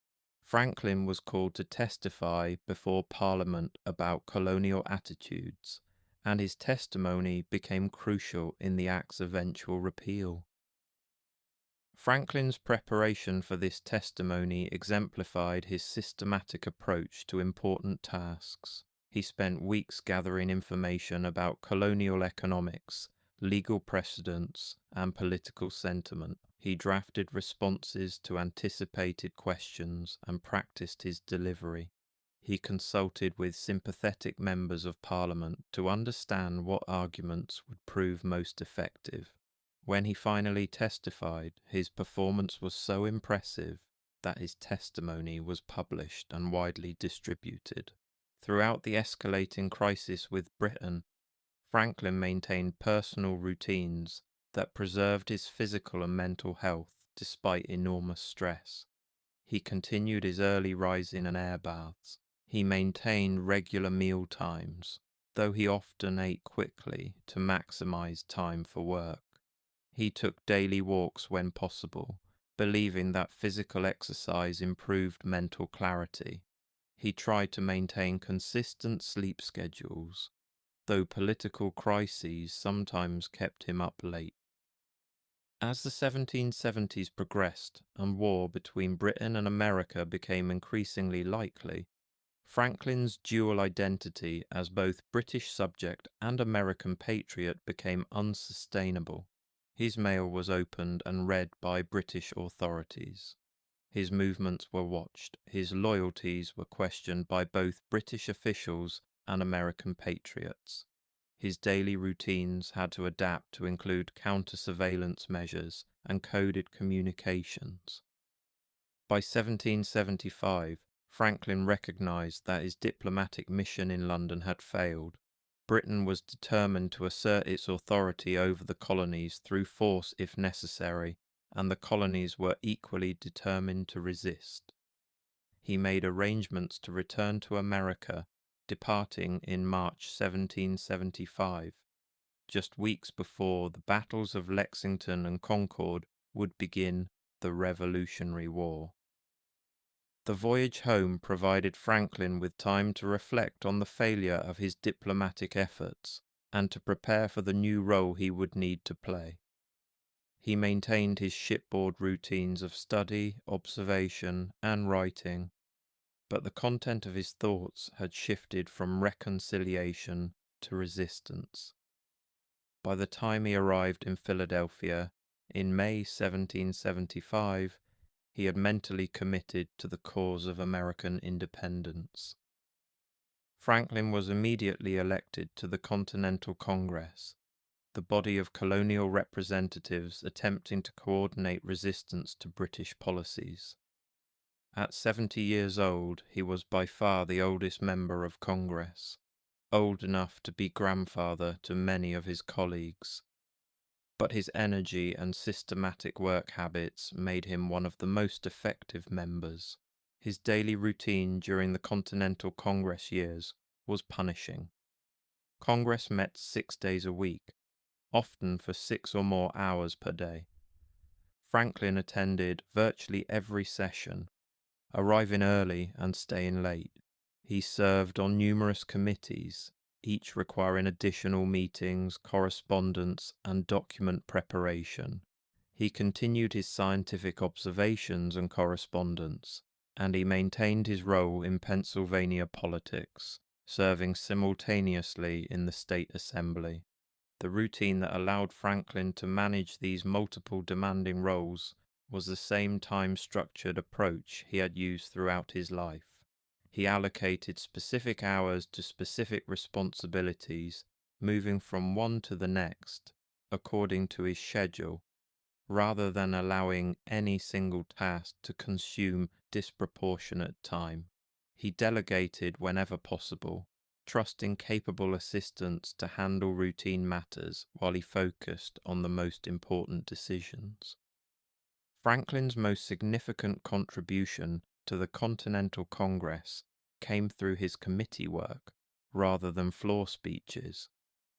Franklin was called to testify before Parliament about colonial attitudes, and his testimony became crucial in the Act's eventual repeal. Franklin's preparation for this testimony exemplified his systematic approach to important tasks. He spent weeks gathering information about colonial economics, legal precedents, and political sentiment. He drafted responses to anticipated questions and practiced his delivery. He consulted with sympathetic members of Parliament to understand what arguments would prove most effective. When he finally testified, his performance was so impressive that his testimony was published and widely distributed. Throughout the escalating crisis with Britain, Franklin maintained personal routines that preserved his physical and mental health despite enormous stress. He continued his early rising and air baths. He maintained regular meal times, though he often ate quickly to maximize time for work. He took daily walks when possible, believing that physical exercise improved mental clarity. He tried to maintain consistent sleep schedules, though political crises sometimes kept him up late. As the 1770s progressed and war between Britain and America became increasingly likely, Franklin's dual identity as both British subject and American patriot became unsustainable. His mail was opened and read by British authorities. His movements were watched. His loyalties were questioned by both British officials and American patriots. His daily routines had to adapt to include counter-surveillance measures and coded communications. By 1775, Franklin recognized that his diplomatic mission in London had failed. Britain was determined to assert its authority over the colonies through force if necessary, and the colonies were equally determined to resist. He made arrangements to return to America, departing in March 1775, just weeks before the battles of Lexington and Concord would begin the Revolutionary War. The voyage home provided Franklin with time to reflect on the failure of his diplomatic efforts and to prepare for the new role he would need to play. He maintained his shipboard routines of study, observation, and writing, but the content of his thoughts had shifted from reconciliation to resistance. By the time he arrived in Philadelphia in May 1775, he had mentally committed to the cause of American independence. Franklin was immediately elected to the Continental Congress, the body of colonial representatives attempting to coordinate resistance to British policies. At 70 years old, he was by far the oldest member of Congress, old enough to be grandfather to many of his colleagues. But his energy and systematic work habits made him one of the most effective members. His daily routine during the Continental Congress years was punishing. Congress met 6 days a week, often for 6 or more hours per day. Franklin attended virtually every session, arriving early and staying late. He served on numerous committees, each requiring additional meetings, correspondence, and document preparation. He continued his scientific observations and correspondence, and he maintained his role in Pennsylvania politics, serving simultaneously in the state assembly. The routine that allowed Franklin to manage these multiple demanding roles was the same time-structured approach he had used throughout his life. He allocated specific hours to specific responsibilities, moving from one to the next, according to his schedule, rather than allowing any single task to consume disproportionate time. He delegated whenever possible, trusting capable assistants to handle routine matters while he focused on the most important decisions. Franklin's most significant contribution to the Continental Congress came through his committee work rather than floor speeches.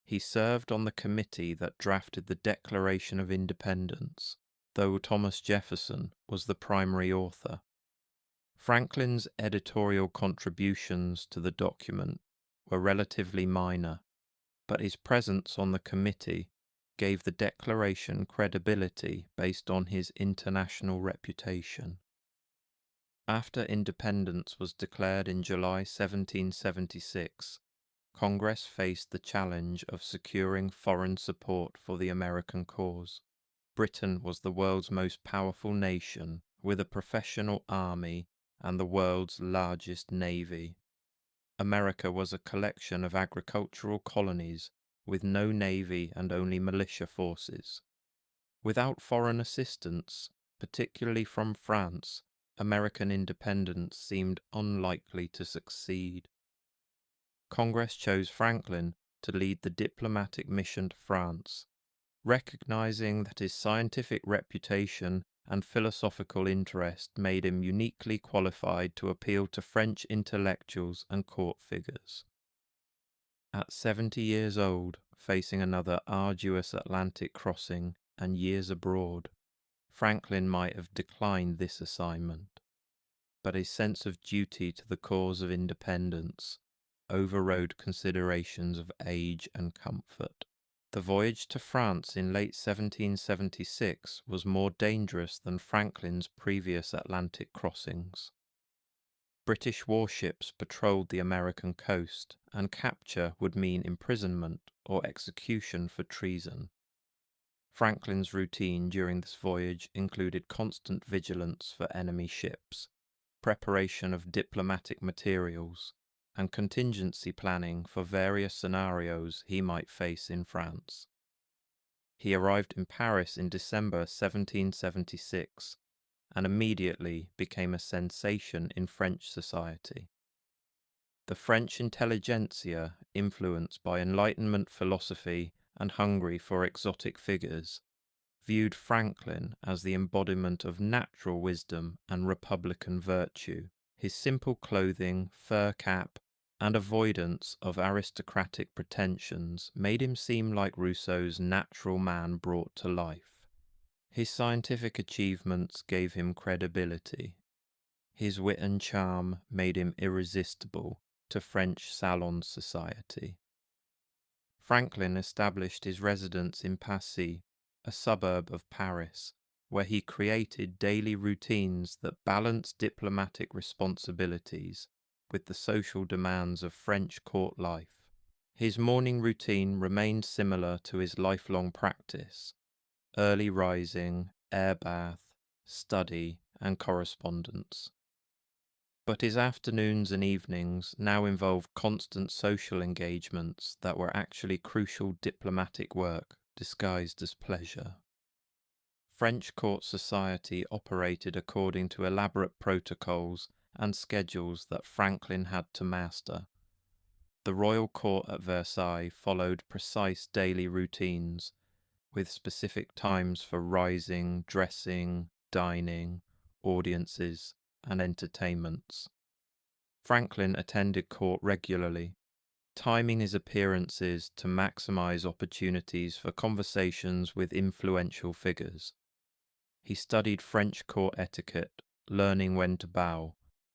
He served on the committee that drafted the Declaration of Independence, though Thomas Jefferson was the primary author. Franklin's editorial contributions to the document were relatively minor, but his presence on the committee gave the declaration credibility based on his international reputation. After independence was declared in July 1776, Congress faced the challenge of securing foreign support for the American cause. Britain was the world's most powerful nation, with a professional army and the world's largest navy. America was a collection of agricultural colonies with no navy and only militia forces. Without foreign assistance, particularly from France, American independence seemed unlikely to succeed. Congress chose Franklin to lead the diplomatic mission to France, recognizing that his scientific reputation and philosophical interest made him uniquely qualified to appeal to French intellectuals and court figures. At 70 years old, facing another arduous Atlantic crossing and years abroad, Franklin might have declined this assignment, but his sense of duty to the cause of independence overrode considerations of age and comfort. The voyage to France in late 1776 was more dangerous than Franklin's previous Atlantic crossings. British warships patrolled the American coast, and capture would mean imprisonment or execution for treason. Franklin's routine during this voyage included constant vigilance for enemy ships, preparation of diplomatic materials, and contingency planning for various scenarios he might face in France. He arrived in Paris in December 1776 and immediately became a sensation in French society. The French intelligentsia, influenced by Enlightenment philosophy and hungry for exotic figures, viewed Franklin as the embodiment of natural wisdom and republican virtue. His simple clothing, fur cap, and avoidance of aristocratic pretensions made him seem like Rousseau's natural man brought to life. His scientific achievements gave him credibility. His wit and charm made him irresistible to French salon society. Franklin established his residence in Passy, a suburb of Paris, where he created daily routines that balanced diplomatic responsibilities with the social demands of French court life. His morning routine remained similar to his lifelong practice: early rising, air bath, study, and correspondence. But his afternoons and evenings now involved constant social engagements that were actually crucial diplomatic work disguised as pleasure. French court society operated according to elaborate protocols and schedules that Franklin had to master. The royal court at Versailles followed precise daily routines, with specific times for rising, dressing, dining, audiences, and entertainments. Franklin attended court regularly, timing his appearances to maximize opportunities for conversations with influential figures. He studied French court etiquette, learning when to bow,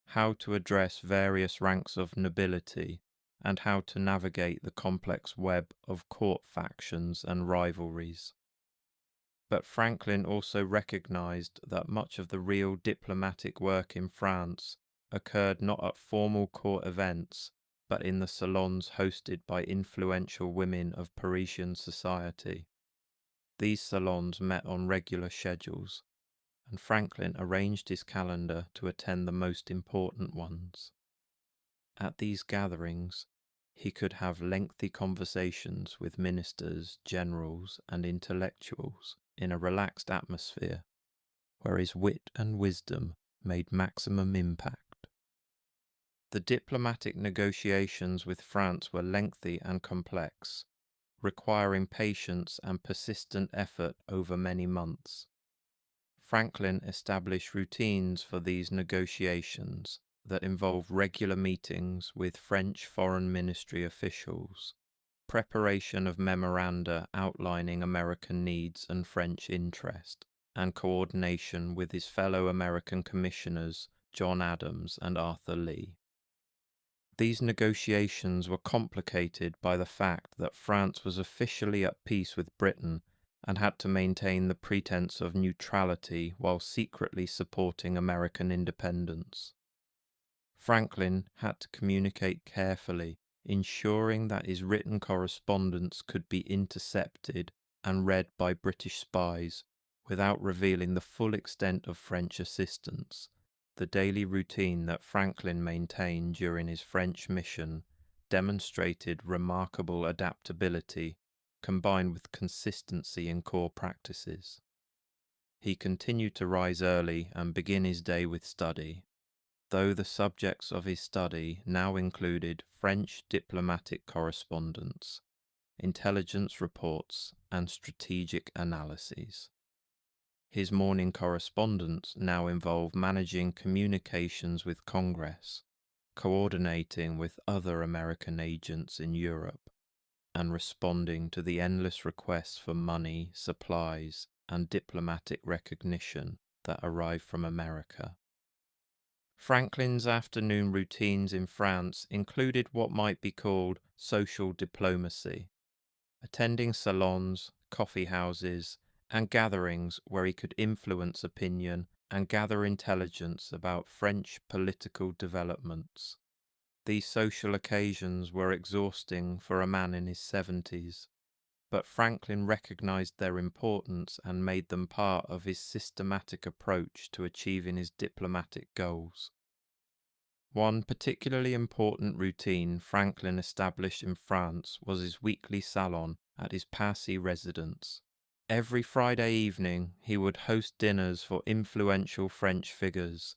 how to address various ranks of nobility, and how to navigate the complex web of court factions and rivalries. But Franklin also recognized that much of the real diplomatic work in France occurred not at formal court events, but in the salons hosted by influential women of Parisian society. These salons met on regular schedules, and Franklin arranged his calendar to attend the most important ones. At these gatherings, he could have lengthy conversations with ministers, generals, and intellectuals in a relaxed atmosphere, where his wit and wisdom made maximum impact. The diplomatic negotiations with France were lengthy and complex, requiring patience and persistent effort over many months. Franklin established routines for these negotiations that involved regular meetings with French Foreign Ministry officials, preparation of memoranda outlining American needs and French interest, and coordination with his fellow American commissioners John Adams and Arthur Lee. These negotiations were complicated by the fact that France was officially at peace with Britain and had to maintain the pretense of neutrality while secretly supporting American independence. Franklin had to communicate carefully, ensuring that his written correspondence could be intercepted and read by British spies without revealing the full extent of French assistance. The daily routine that Franklin maintained during his French mission demonstrated remarkable adaptability combined with consistency in core practices. He continued to rise early and begin his day with study, though the subjects of his study now included French diplomatic correspondence, intelligence reports, and strategic analyses. His morning correspondence now involved managing communications with Congress, coordinating with other American agents in Europe, and responding to the endless requests for money, supplies, and diplomatic recognition that arrived from America. Franklin's afternoon routines in France included what might be called social diplomacy, attending salons, coffee houses, and gatherings where he could influence opinion and gather intelligence about French political developments. These social occasions were exhausting for a man in his 70s, but Franklin recognized their importance and made them part of his systematic approach to achieving his diplomatic goals. One particularly important routine Franklin established in France was his weekly salon at his Passy residence. Every Friday evening, he would host dinners for influential French figures,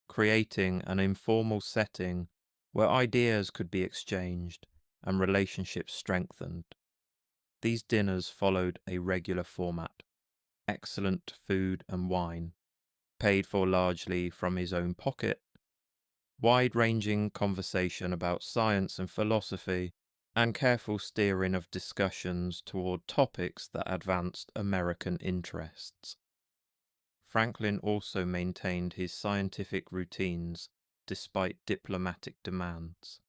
creating an informal setting where ideas could be exchanged and relationships strengthened. These dinners followed a regular format: excellent food and wine, paid for largely from his own pocket, wide-ranging conversation about science and philosophy, and careful steering of discussions toward topics that advanced American interests. Franklin also maintained his scientific routines despite diplomatic demands.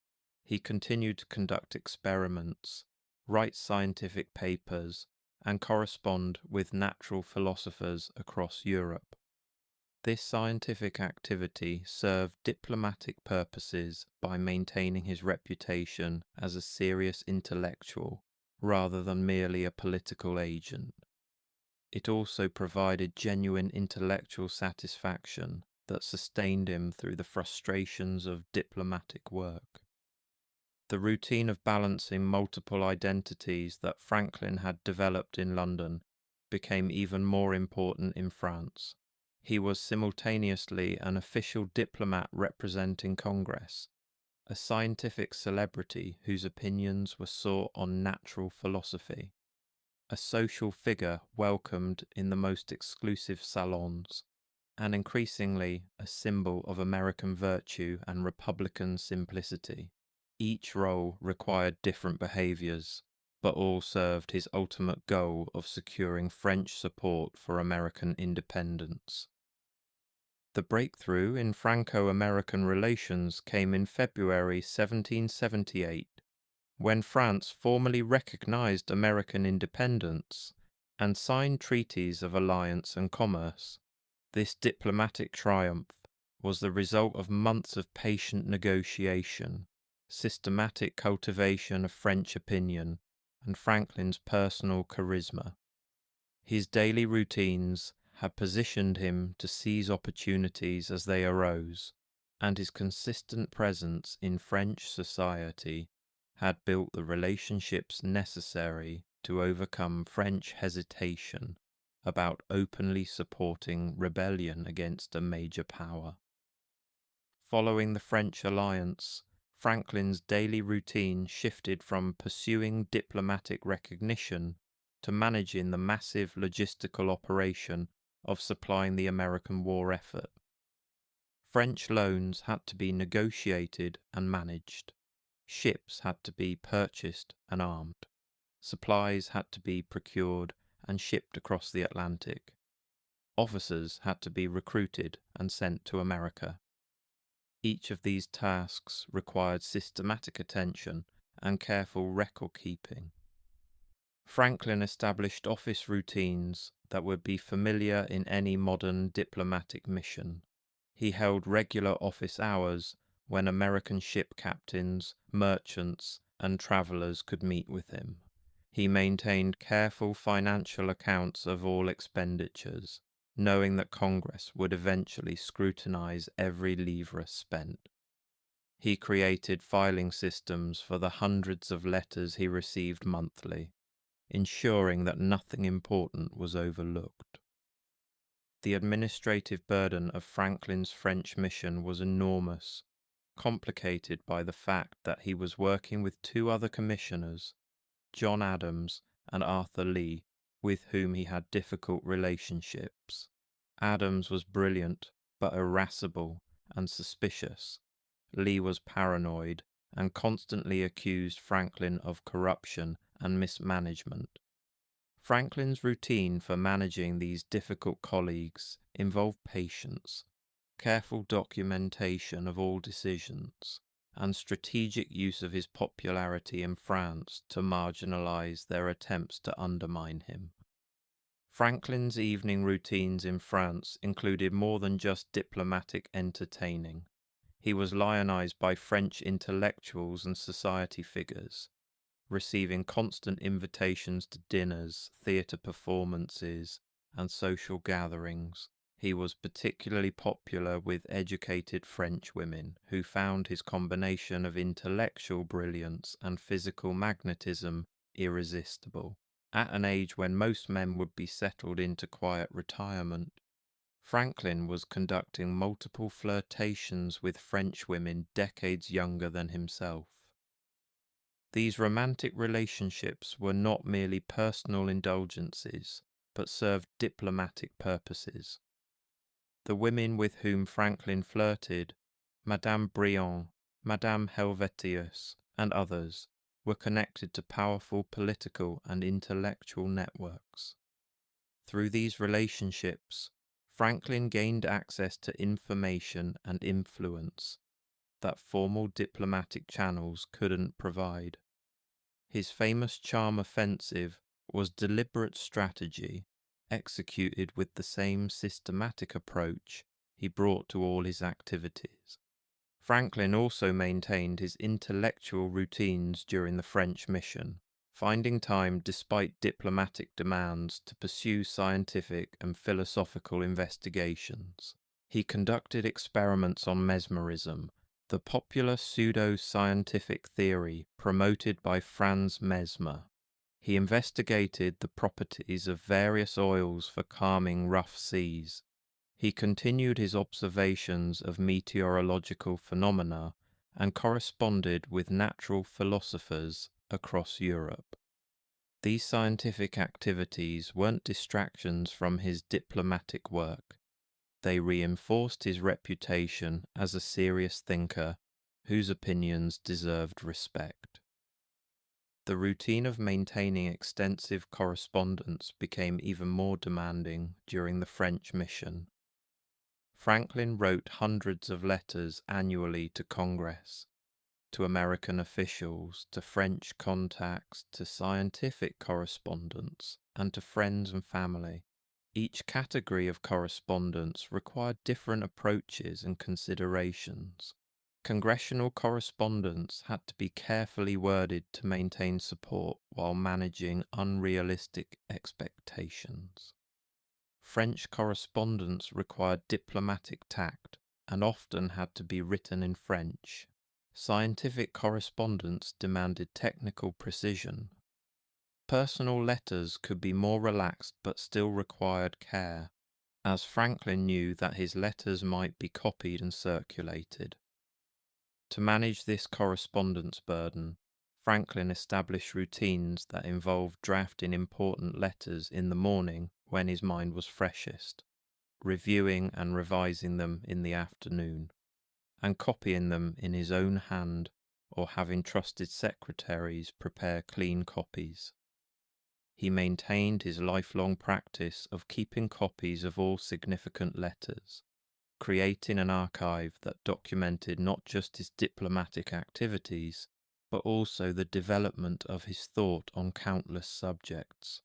He continued to conduct experiments, write scientific papers, and correspond with natural philosophers across Europe. This scientific activity served diplomatic purposes by maintaining his reputation as a serious intellectual rather than merely a political agent. It also provided genuine intellectual satisfaction that sustained him through the frustrations of diplomatic work. The routine of balancing multiple identities that Franklin had developed in London became even more important in France. He was simultaneously an official diplomat representing Congress, a scientific celebrity whose opinions were sought on natural philosophy, a social figure welcomed in the most exclusive salons, and increasingly a symbol of American virtue and Republican simplicity. Each role required different behaviors, but all served his ultimate goal of securing French support for American independence. The breakthrough in Franco-American relations came in February 1778, when France formally recognized American independence and signed treaties of alliance and commerce. This diplomatic triumph was the result of months of patient negotiation, systematic cultivation of French opinion, and Franklin's personal charisma. His daily routines had positioned him to seize opportunities as they arose, and his consistent presence in French society had built the relationships necessary to overcome French hesitation about openly supporting rebellion against a major power. Following the French alliance, Franklin's daily routine shifted from pursuing diplomatic recognition to managing the massive logistical operation of supplying the American war effort. French loans had to be negotiated and managed. Ships had to be purchased and armed. Supplies had to be procured and shipped across the Atlantic. Officers had to be recruited and sent to America. Each of these tasks required systematic attention and careful record-keeping. Franklin established office routines that would be familiar in any modern diplomatic mission. He held regular office hours when American ship captains, merchants, and travelers could meet with him. He maintained careful financial accounts of all expenditures, knowing that Congress would eventually scrutinize every livre spent. He created filing systems for the hundreds of letters he received monthly, ensuring that nothing important was overlooked. The administrative burden of Franklin's French mission was enormous, complicated by the fact that he was working with two other commissioners, John Adams and Arthur Lee, with whom he had difficult relationships. Adams was brilliant but irascible and suspicious. Lee was paranoid and constantly accused Franklin of corruption and mismanagement. Franklin's routine for managing these difficult colleagues involved patience, careful documentation of all decisions, and strategic use of his popularity in France to marginalize their attempts to undermine him. Franklin's evening routines in France included more than just diplomatic entertaining. He was lionized by French intellectuals and society figures. receiving constant invitations to dinners, theatre performances, and social gatherings. He was particularly popular with educated French women who found his combination of intellectual brilliance and physical magnetism irresistible. At an age when most men would be settled into quiet retirement, Franklin was conducting multiple flirtations with French women decades younger than himself. These romantic relationships were not merely personal indulgences, but served diplomatic purposes. The women with whom Franklin flirted, Madame Briand, Madame Helvetius, and others, were connected to powerful political and intellectual networks. Through these relationships, Franklin gained access to information and influence that formal diplomatic channels couldn't provide. His famous charm offensive was deliberate strategy, executed with the same systematic approach he brought to all his activities. Franklin also maintained his intellectual routines during the French mission, finding time despite diplomatic demands to pursue scientific and philosophical investigations. He conducted experiments on mesmerism, the popular pseudo-scientific theory promoted by Franz Mesmer. He investigated the properties of various oils for calming rough seas. He continued his observations of meteorological phenomena and corresponded with natural philosophers across Europe. These scientific activities weren't distractions from his diplomatic work. They reinforced his reputation as a serious thinker whose opinions deserved respect. The routine of maintaining extensive correspondence became even more demanding during the French mission. Franklin wrote hundreds of letters annually to Congress, to American officials, to French contacts, to scientific correspondents, and to friends and family. Each category of correspondence required different approaches and considerations. Congressional correspondence had to be carefully worded to maintain support while managing unrealistic expectations. French correspondence required diplomatic tact and often had to be written in French. Scientific correspondence demanded technical precision. Personal letters could be more relaxed but still required care, as Franklin knew that his letters might be copied and circulated. To manage this correspondence burden, Franklin established routines that involved drafting important letters in the morning when his mind was freshest, reviewing and revising them in the afternoon, and copying them in his own hand or having trusted secretaries prepare clean copies. He maintained his lifelong practice of keeping copies of all significant letters, creating an archive that documented not just his diplomatic activities, but also the development of his thought on countless subjects.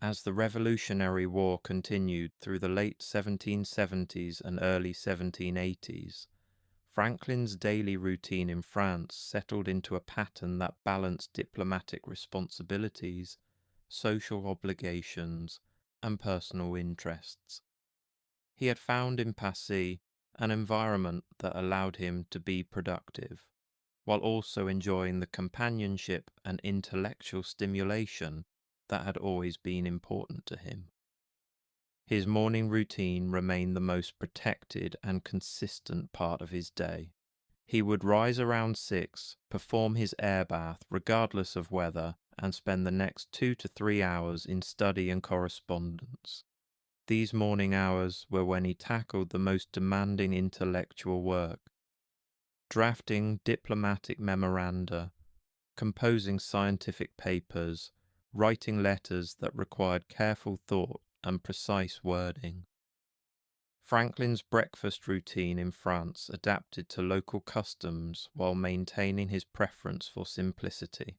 As the Revolutionary War continued through the late 1770s and early 1780s, Franklin's daily routine in France settled into a pattern that balanced diplomatic responsibilities, social obligations, and personal interests. He had found in Passy an environment that allowed him to be productive, while also enjoying the companionship and intellectual stimulation that had always been important to him. His morning routine remained the most protected and consistent part of his day. He would rise around 6, perform his air bath regardless of weather, and spend the next 2 to 3 hours in study and correspondence. These morning hours were when he tackled the most demanding intellectual work, drafting diplomatic memoranda, composing scientific papers, writing letters that required careful thought and precise wording. Franklin's breakfast routine in France adapted to local customs while maintaining his preference for simplicity.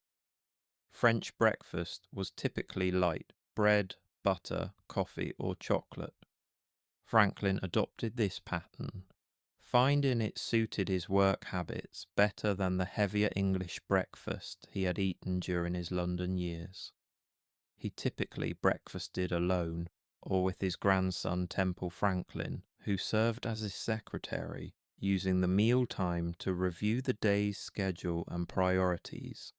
French breakfast was typically light: bread, butter, coffee, or chocolate. Franklin adopted this pattern, finding it suited his work habits better than the heavier English breakfast he had eaten during his London years. He typically breakfasted alone or with his grandson Temple Franklin, who served as his secretary, using the meal time to review the day's schedule and priorities.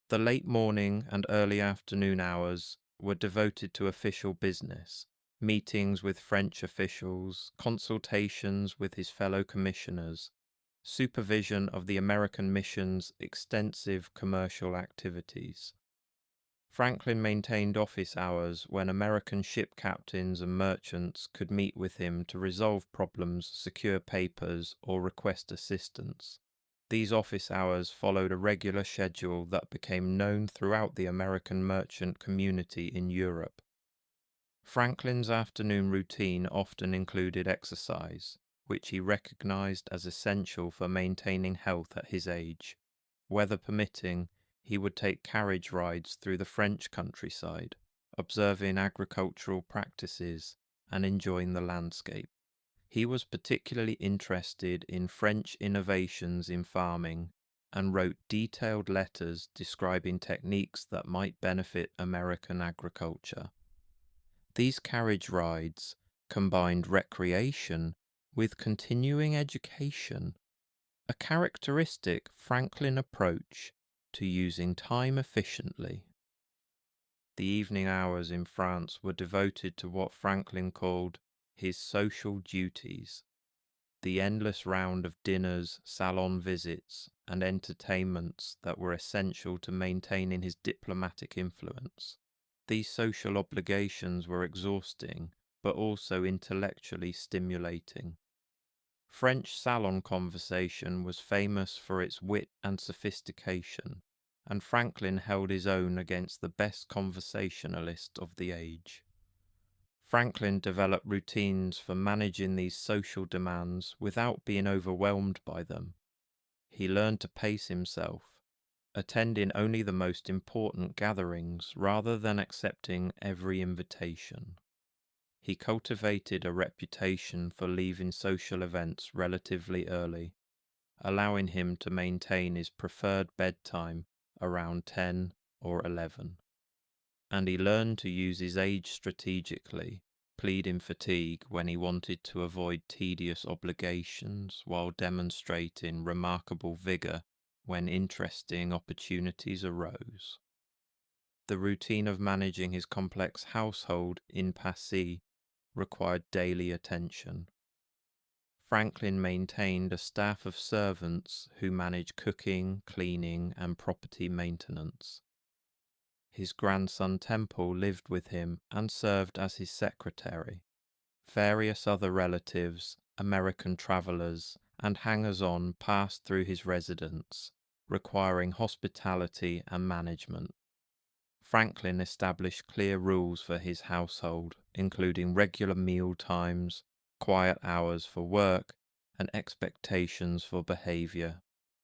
The late morning and early afternoon hours were devoted to official business, meetings with French officials, consultations with his fellow commissioners, supervision of the American mission's extensive commercial activities. Franklin maintained office hours when American ship captains and merchants could meet with him to resolve problems, secure papers, or request assistance. These office hours followed a regular schedule that became known throughout the American merchant community in Europe. Franklin's afternoon routine often included exercise, which he recognized as essential for maintaining health at his age. Weather permitting, he would take carriage rides through the French countryside, observing agricultural practices and enjoying the landscape. He was particularly interested in French innovations in farming and wrote detailed letters describing techniques that might benefit American agriculture. These carriage rides combined recreation with continuing education, a characteristic Franklin approach to using time efficiently. The evening hours in France were devoted to what Franklin called his social duties, the endless round of dinners, salon visits, and entertainments that were essential to maintaining his diplomatic influence. These social obligations were exhausting, but also intellectually stimulating. French salon conversation was famous for its wit and sophistication, and Franklin held his own against the best conversationalists of the age. Franklin developed routines for managing these social demands without being overwhelmed by them. He learned to pace himself, attending only the most important gatherings rather than accepting every invitation. He cultivated a reputation for leaving social events relatively early, allowing him to maintain his preferred bedtime around 10 or 11. And he learned to use his age strategically, pleading fatigue when he wanted to avoid tedious obligations while demonstrating remarkable vigour when interesting opportunities arose. The routine of managing his complex household in Passy required daily attention. Franklin maintained a staff of servants who managed cooking, cleaning, and property maintenance. His grandson Temple lived with him and served as his secretary. Various other relatives, American travellers, and hangers-on passed through his residence, requiring hospitality and management. Franklin established clear rules for his household, including regular meal times, quiet hours for work, and expectations for behaviour.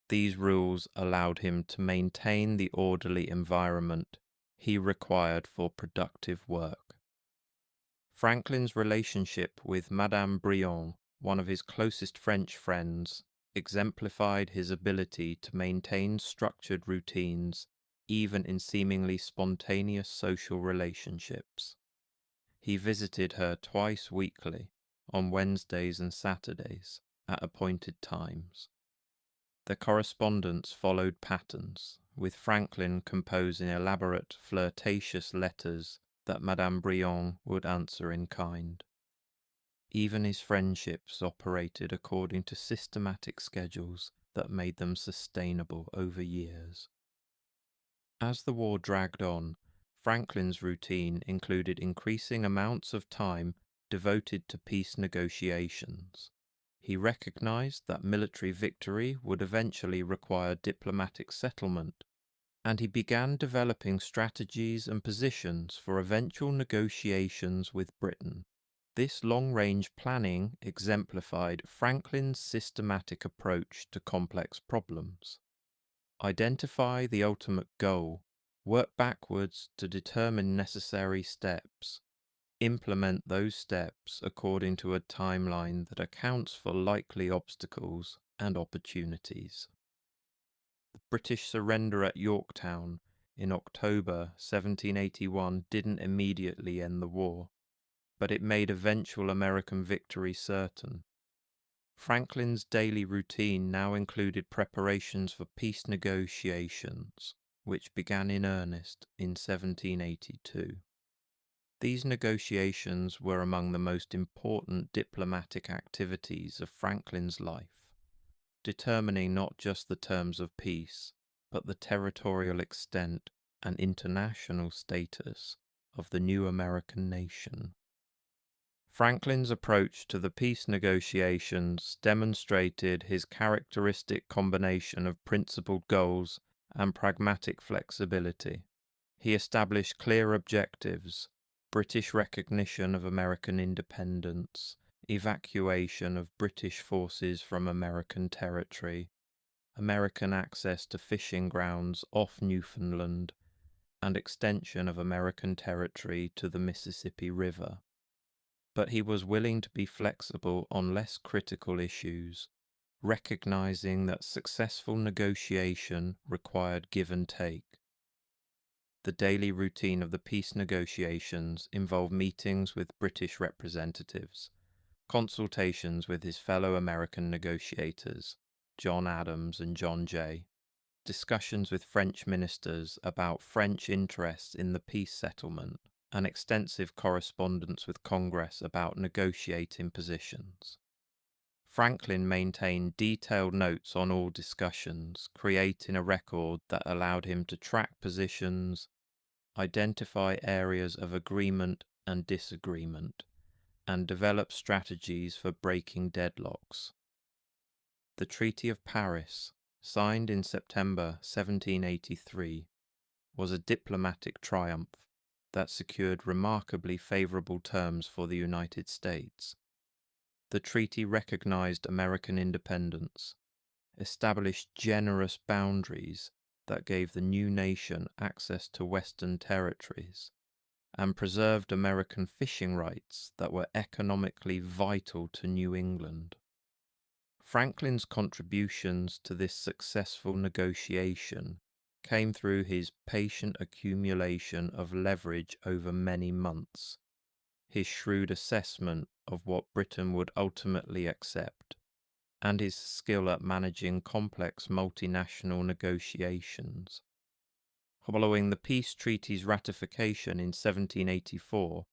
These rules allowed him to maintain the orderly environment he required for productive work. Franklin's relationship with Madame Briand, one of his closest French friends, exemplified his ability to maintain structured routines even in seemingly spontaneous social relationships. He visited her twice weekly, on Wednesdays and Saturdays, at appointed times. The correspondence followed patterns, with Franklin composing elaborate, flirtatious letters that Madame Briand would answer in kind. Even his friendships operated according to systematic schedules that made them sustainable over years. As the war dragged on, Franklin's routine included increasing amounts of time devoted to peace negotiations. He recognized that military victory would eventually require diplomatic settlement, and he began developing strategies and positions for eventual negotiations with Britain. This long-range planning exemplified Franklin's systematic approach to complex problems. Identify the ultimate goal, work backwards to determine necessary steps, implement those steps according to a timeline that accounts for likely obstacles and opportunities. The British surrender at Yorktown in October 1781 didn't immediately end the war, but it made eventual American victory certain. Franklin's daily routine now included preparations for peace negotiations, which began in earnest in 1782. These negotiations were among the most important diplomatic activities of Franklin's life, determining not just the terms of peace, but the territorial extent and international status of the new American nation. Franklin's approach to the peace negotiations demonstrated his characteristic combination of principled goals and pragmatic flexibility. He established clear objectives: British recognition of American independence, evacuation of British forces from American territory, American access to fishing grounds off Newfoundland, and extension of American territory to the Mississippi River. But he was willing to be flexible on less critical issues, recognizing that successful negotiation required give and take. The daily routine of the peace negotiations involved meetings with British representatives, consultations with his fellow American negotiators, John Adams and John Jay, discussions with French ministers about French interests in the peace settlement, and extensive correspondence with Congress about negotiating positions. Franklin maintained detailed notes on all discussions, creating a record that allowed him to track positions, identify areas of agreement and disagreement, and develop strategies for breaking deadlocks. The Treaty of Paris, signed in September 1783, was a diplomatic triumph that secured remarkably favorable terms for the United States. The treaty recognized American independence, established generous boundaries that gave the new nation access to Western territories, and preserved American fishing rights that were economically vital to New England. Franklin's contributions to this successful negotiation came through his patient accumulation of leverage over many months, his shrewd assessment of what Britain would ultimately accept, and his skill at managing complex multinational negotiations. Following the peace treaty's ratification in 1784,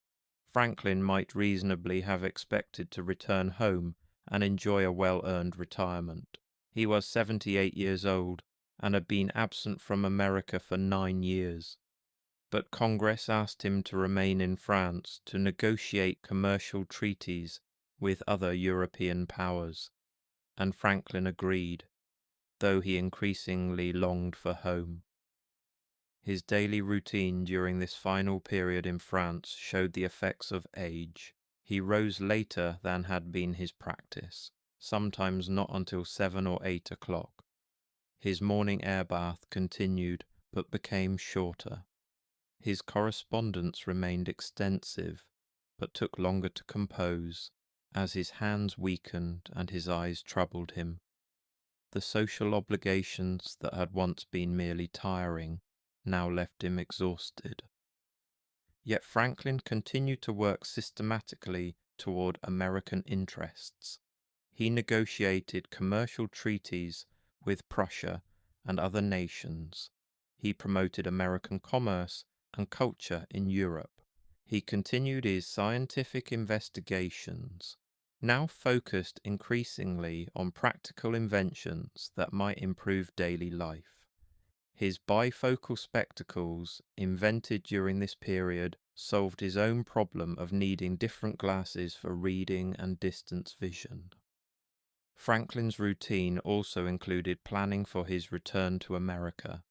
Franklin might reasonably have expected to return home and enjoy a well-earned retirement. He was 78 years old and had been absent from America for 9 years. But Congress asked him to remain in France to negotiate commercial treaties with other European powers, and Franklin agreed, though he increasingly longed for home. His daily routine during this final period in France showed the effects of age. He rose later than had been his practice, sometimes not until 7 or 8 o'clock. His morning air bath continued, but became shorter. His correspondence remained extensive, but took longer to compose, as his hands weakened and his eyes troubled him. The social obligations that had once been merely tiring now left him exhausted. Yet Franklin continued to work systematically toward American interests. He negotiated commercial treaties with Prussia and other nations. He promoted American commerce and culture in Europe. He continued his scientific investigations, now focused increasingly on practical inventions that might improve daily life. His bifocal spectacles, invented during this period, solved his own problem of needing different glasses for reading and distance vision. Franklin's routine also included planning for his return to America.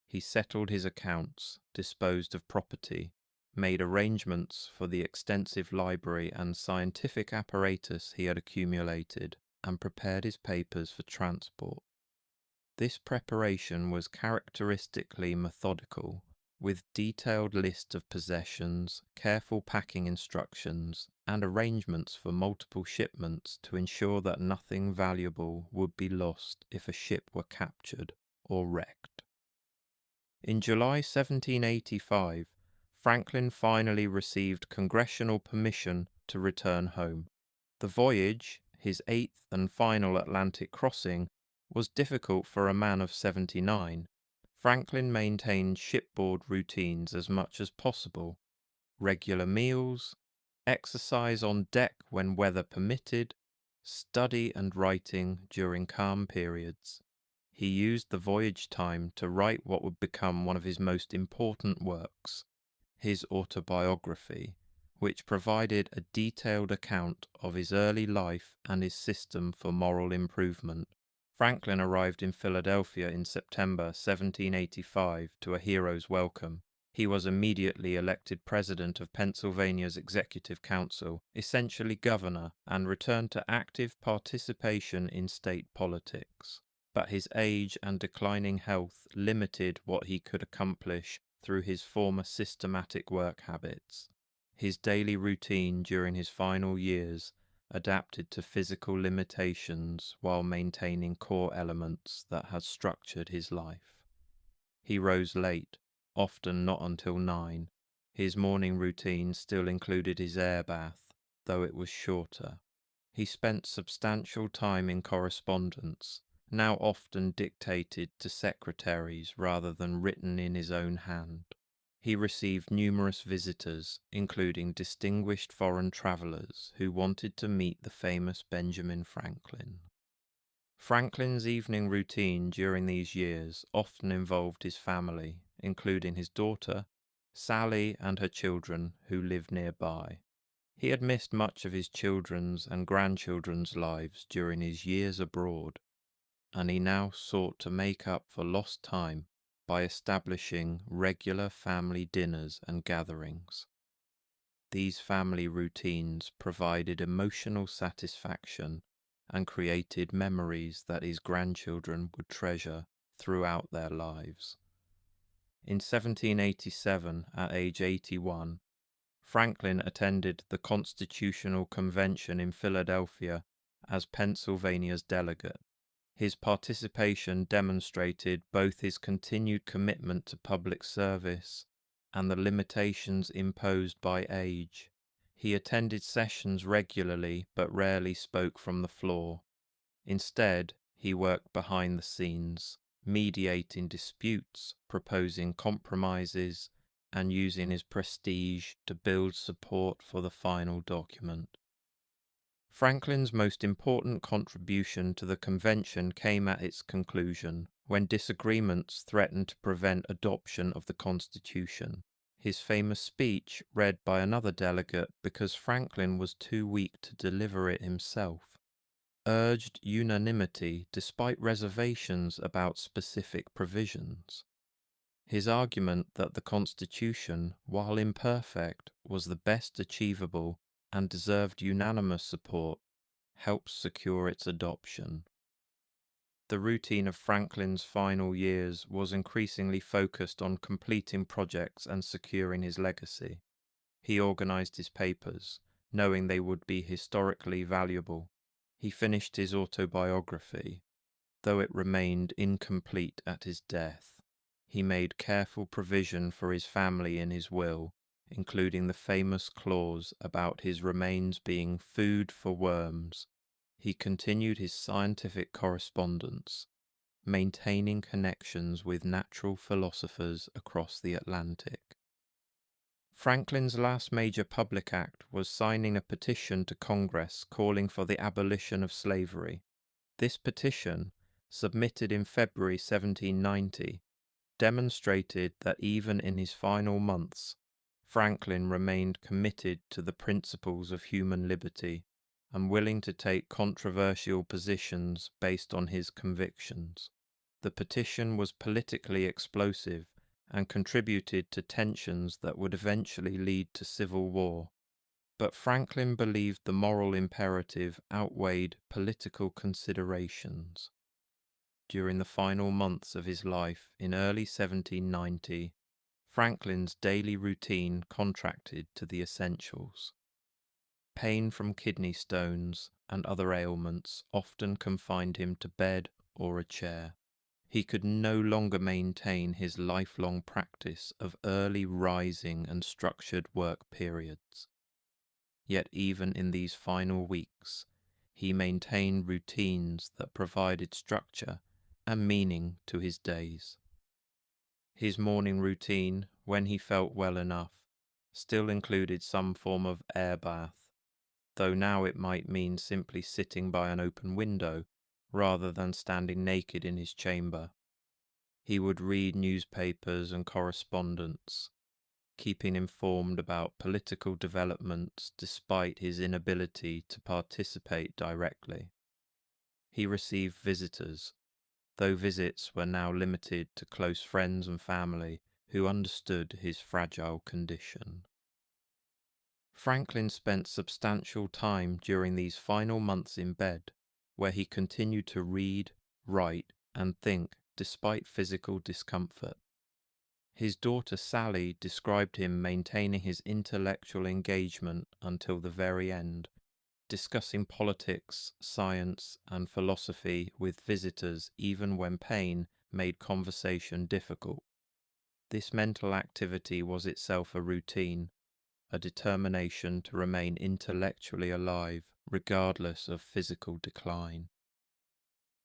He settled his accounts, disposed of property, made arrangements for the extensive library and scientific apparatus he had accumulated, and prepared his papers for transport. This preparation was characteristically methodical, with detailed lists of possessions, careful packing instructions, and arrangements for multiple shipments to ensure that nothing valuable would be lost if a ship were captured or wrecked. In July 1785, Franklin finally received congressional permission to return home. The voyage, his eighth and final Atlantic crossing, was difficult for a man of 79. Franklin maintained shipboard routines as much as possible: regular meals, exercise on deck when weather permitted, study and writing during calm periods. He used the voyage time to write what would become one of his most important works, his autobiography, which provided a detailed account of his early life and his system for moral improvement. Franklin arrived in Philadelphia in September 1785 to a hero's welcome. He was immediately elected president of Pennsylvania's Executive Council, essentially governor, and returned to active participation in state politics. But his age and declining health limited what he could accomplish through his former systematic work habits. His daily routine during his final years adapted to physical limitations while maintaining core elements that had structured his life. He rose late, often not until 9. His morning routine still included his air bath, though it was shorter. He spent substantial time in correspondence, now often dictated to secretaries rather than written in his own hand. He received numerous visitors, including distinguished foreign travelers who wanted to meet the famous Benjamin Franklin. Franklin's evening routine during these years often involved his family, including his daughter, Sally, and her children who lived nearby. He had missed much of his children's and grandchildren's lives during his years abroad, and he now sought to make up for lost time by establishing regular family dinners and gatherings. These family routines provided emotional satisfaction and created memories that his grandchildren would treasure throughout their lives. In 1787, at age 81, Franklin attended the Constitutional Convention in Philadelphia as Pennsylvania's delegate. His participation demonstrated both his continued commitment to public service and the limitations imposed by age. He attended sessions regularly but rarely spoke from the floor. Instead, he worked behind the scenes, mediating disputes, proposing compromises, and using his prestige to build support for the final document. Franklin's most important contribution to the convention came at its conclusion, when disagreements threatened to prevent adoption of the Constitution. His famous speech, read by another delegate because Franklin was too weak to deliver it himself, urged unanimity despite reservations about specific provisions. His argument that the Constitution, while imperfect, was the best achievable and deserved unanimous support helped secure its adoption. The routine of Franklin's final years was increasingly focused on completing projects and securing his legacy. He organized his papers, knowing they would be historically valuable. He finished his autobiography, though it remained incomplete at his death. He made careful provision for his family in his will, including the famous clause about his remains being food for worms. He continued his scientific correspondence, maintaining connections with natural philosophers across the Atlantic. Franklin's last major public act was signing a petition to Congress calling for the abolition of slavery. This petition, submitted in February 1790, demonstrated that even in his final months, Franklin remained committed to the principles of human liberty and willing to take controversial positions based on his convictions. The petition was politically explosive and contributed to tensions that would eventually lead to civil war. But Franklin believed the moral imperative outweighed political considerations. During the final months of his life in early 1790, Franklin's daily routine contracted to the essentials. Pain from kidney stones and other ailments often confined him to bed or a chair. He could no longer maintain his lifelong practice of early rising and structured work periods. Yet even in these final weeks, he maintained routines that provided structure and meaning to his days. His morning routine, when he felt well enough, still included some form of air bath, though now it might mean simply sitting by an open window rather than standing naked in his chamber. He would read newspapers and correspondence, keeping informed about political developments despite his inability to participate directly. He received visitors, though visits were now limited to close friends and family who understood his fragile condition. Franklin spent substantial time during these final months in bed, where he continued to read, write, and think despite physical discomfort. His daughter Sally described him maintaining his intellectual engagement until the very end, discussing politics, science, and philosophy with visitors even when pain made conversation difficult. This mental activity was itself a routine, a determination to remain intellectually alive regardless of physical decline.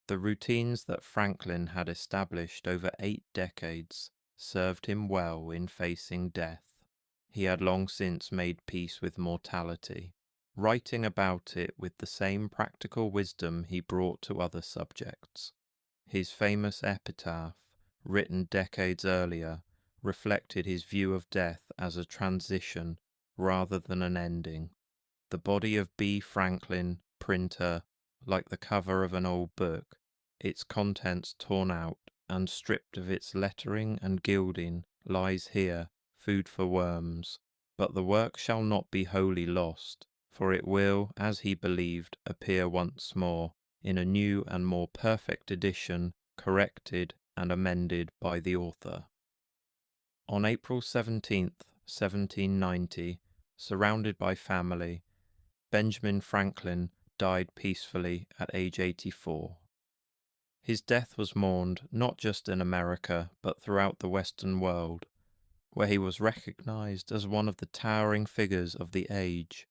The routines that Franklin had established over 8 decades served him well in facing death. He had long since made peace with mortality, writing about it with the same practical wisdom he brought to other subjects. His famous epitaph, written decades earlier, reflected his view of death as a transition rather than an ending. The body of B. Franklin, printer, like the cover of an old book, its contents torn out and stripped of its lettering and gilding, lies here, food for worms. But the work shall not be wholly lost, for it will, as he believed, appear once more, in a new and more perfect edition, corrected and amended by the author. On April 17th, 1790, surrounded by family, Benjamin Franklin died peacefully at age 84. His death was mourned not just in America, but throughout the Western world, where he was recognized as one of the towering figures of the age.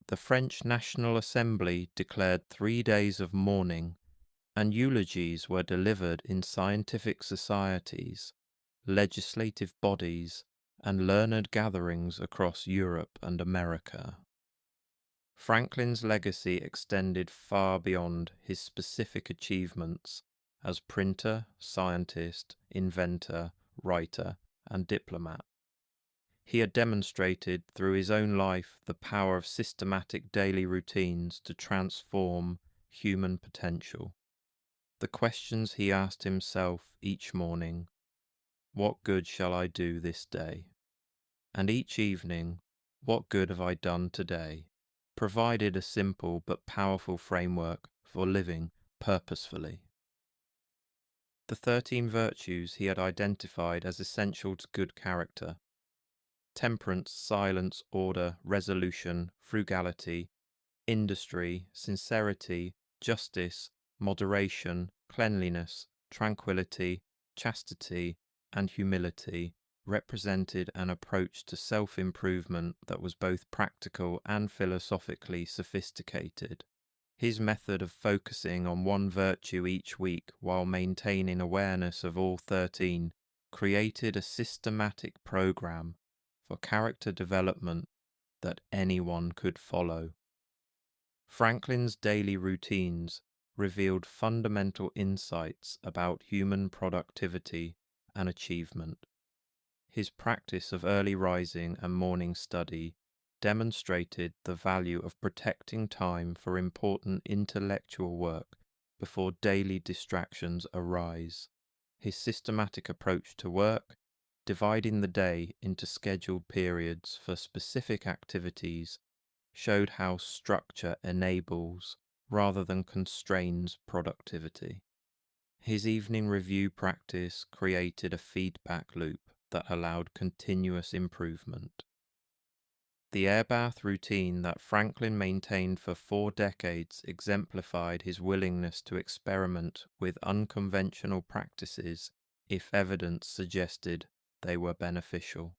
The French National Assembly declared 3 days of mourning, and eulogies were delivered in scientific societies, legislative bodies, and learned gatherings across Europe and America. Franklin's legacy extended far beyond his specific achievements as printer, scientist, inventor, writer, and diplomat. He had demonstrated through his own life the power of systematic daily routines to transform human potential. The questions he asked himself each morning: what good shall I do this day? And each evening, what good have I done today? Provided a simple but powerful framework for living purposefully. The 13 virtues he had identified as essential to good character: temperance, silence, order, resolution, frugality, industry, sincerity, justice, moderation, cleanliness, tranquility, chastity, and humility, represented an approach to self-improvement that was both practical and philosophically sophisticated. His method of focusing on one virtue each week while maintaining awareness of all 13 created a systematic program for character development that anyone could follow. Franklin's daily routines revealed fundamental insights about human productivity and achievement. His practice of early rising and morning study demonstrated the value of protecting time for important intellectual work before daily distractions arise. His systematic approach to work, dividing the day into scheduled periods for specific activities, showed how structure enables rather than constrains productivity. His evening review practice created a feedback loop, that allowed continuous improvement. The air bath routine that Franklin maintained for 4 decades exemplified his willingness to experiment with unconventional practices if evidence suggested they were beneficial.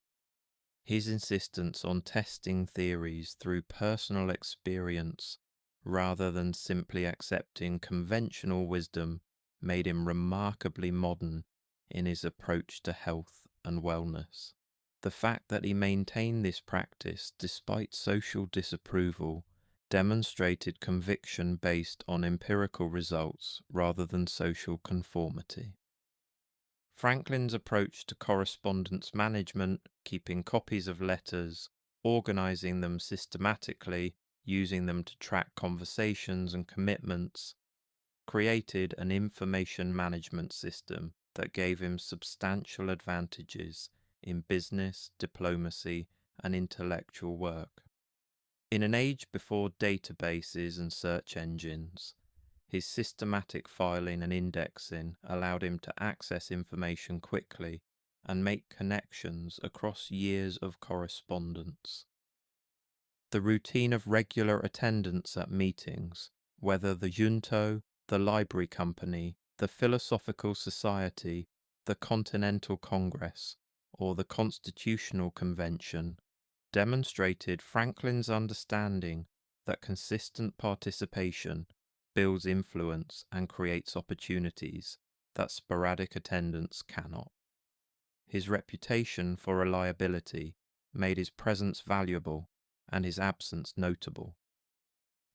His insistence on testing theories through personal experience rather than simply accepting conventional wisdom made him remarkably modern in his approach to health and wellness. The fact that he maintained this practice despite social disapproval demonstrated conviction based on empirical results rather than social conformity. Franklin's approach to correspondence management, keeping copies of letters, organizing them systematically, using them to track conversations and commitments, created an information management system that gave him substantial advantages in business, diplomacy, and intellectual work. In an age before databases and search engines, his systematic filing and indexing allowed him to access information quickly and make connections across years of correspondence. The routine of regular attendance at meetings, whether the junto, the library company, the philosophical society, the Continental Congress, or the Constitutional Convention, demonstrated Franklin's understanding that consistent participation builds influence and creates opportunities that sporadic attendance cannot. His reputation for reliability made his presence valuable and his absence notable.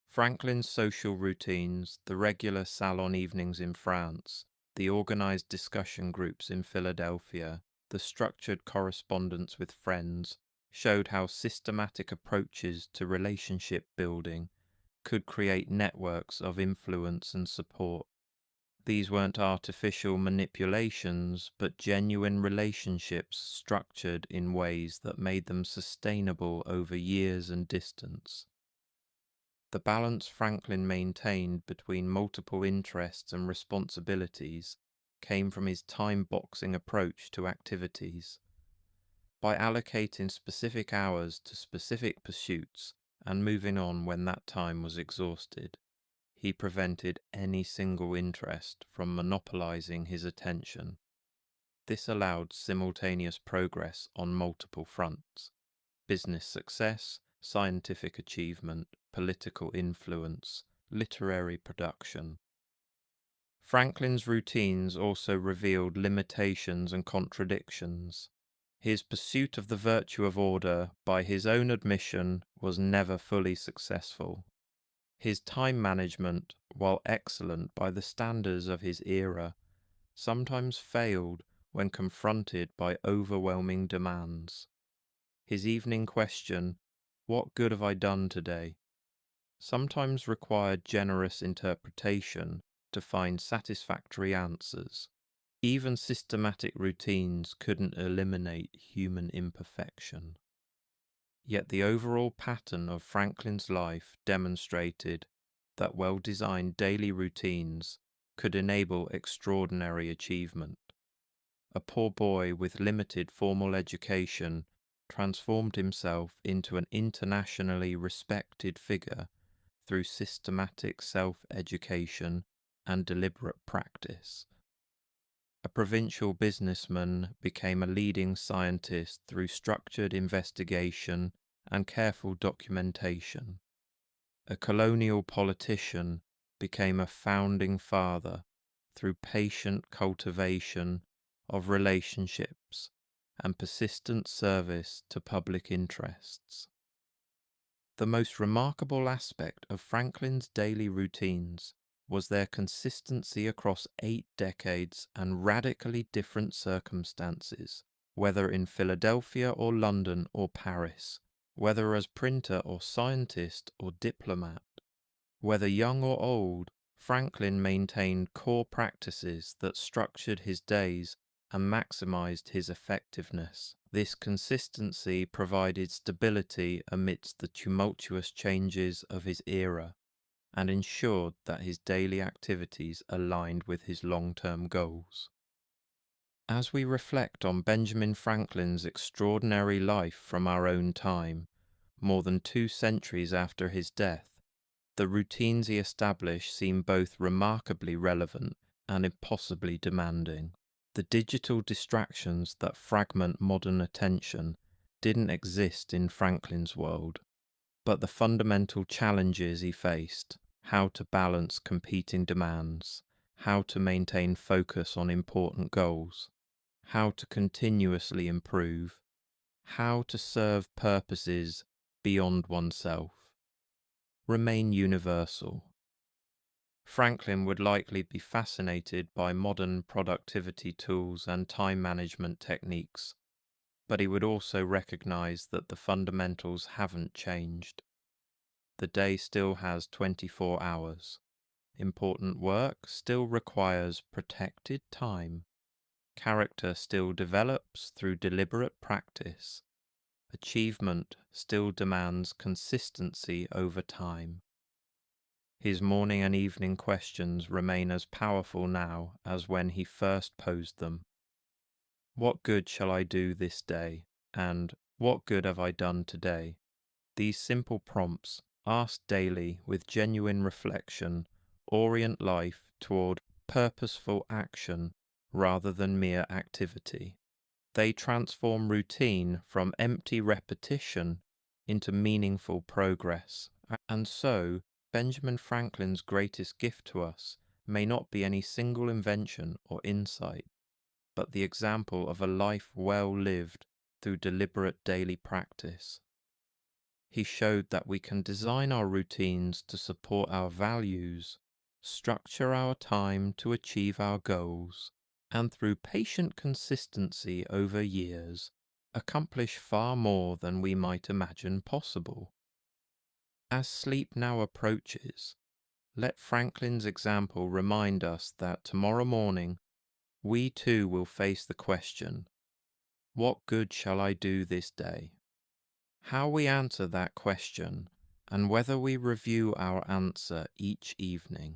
Franklin's social routines, the regular salon evenings in France, the organized discussion groups in Philadelphia, the structured correspondence with friends, showed how systematic approaches to relationship building could create networks of influence and support. These weren't artificial manipulations, but genuine relationships structured in ways that made them sustainable over years and distance. The balance Franklin maintained between multiple interests and responsibilities came from his time-boxing approach to activities. By allocating specific hours to specific pursuits and moving on when that time was exhausted, he prevented any single interest from monopolizing his attention. This allowed simultaneous progress on multiple fronts: business success, scientific achievement, political influence, literary production. Franklin's routines also revealed limitations and contradictions. His pursuit of the virtue of order, by his own admission, was never fully successful. His time management, while excellent by the standards of his era, sometimes failed when confronted by overwhelming demands. His evening question, "What good have I done today?" sometimes required generous interpretation to find satisfactory answers. Even systematic routines couldn't eliminate human imperfection. Yet the overall pattern of Franklin's life demonstrated that well-designed daily routines could enable extraordinary achievement. A poor boy with limited formal education transformed himself into an internationally respected figure through systematic self-education and deliberate practice. A provincial businessman became a leading scientist through structured investigation and careful documentation. A colonial politician became a founding father through patient cultivation of relationships and persistent service to public interests. The most remarkable aspect of Franklin's daily routines was their consistency across 8 decades and radically different circumstances, whether in Philadelphia or London or Paris, whether as printer or scientist or diplomat. Whether young or old, Franklin maintained core practices that structured his days and maximized his effectiveness. This consistency provided stability amidst the tumultuous changes of his era and ensured that his daily activities aligned with his long-term goals. As we reflect on Benjamin Franklin's extraordinary life from our own time, more than 2 centuries after his death, the routines he established seem both remarkably relevant and impossibly demanding. The digital distractions that fragment modern attention didn't exist in Franklin's world, but the fundamental challenges he faced, how to balance competing demands, how to maintain focus on important goals, how to continuously improve, how to serve purposes beyond oneself, remain universal. Franklin would likely be fascinated by modern productivity tools and time management techniques, but he would also recognize that the fundamentals haven't changed. The day still has 24 hours. Important work still requires protected time. Character still develops through deliberate practice. Achievement still demands consistency over time. His morning and evening questions remain as powerful now as when he first posed them. What good shall I do this day? And what good have I done today? These simple prompts, asked daily with genuine reflection, orient life toward purposeful action rather than mere activity. They transform routine from empty repetition into meaningful progress. And so, Benjamin Franklin's greatest gift to us may not be any single invention or insight, but the example of a life well lived through deliberate daily practice. He showed that we can design our routines to support our values, structure our time to achieve our goals, and through patient consistency over years, accomplish far more than we might imagine possible. As sleep now approaches, let Franklin's example remind us that tomorrow morning we too will face the question, what good shall I do this day? How we answer that question, and whether we review our answer each evening,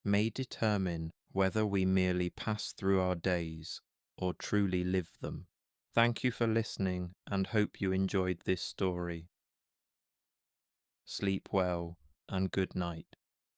may determine whether we merely pass through our days or truly live them. Thank you for listening and hope you enjoyed this story. Sleep well and good night.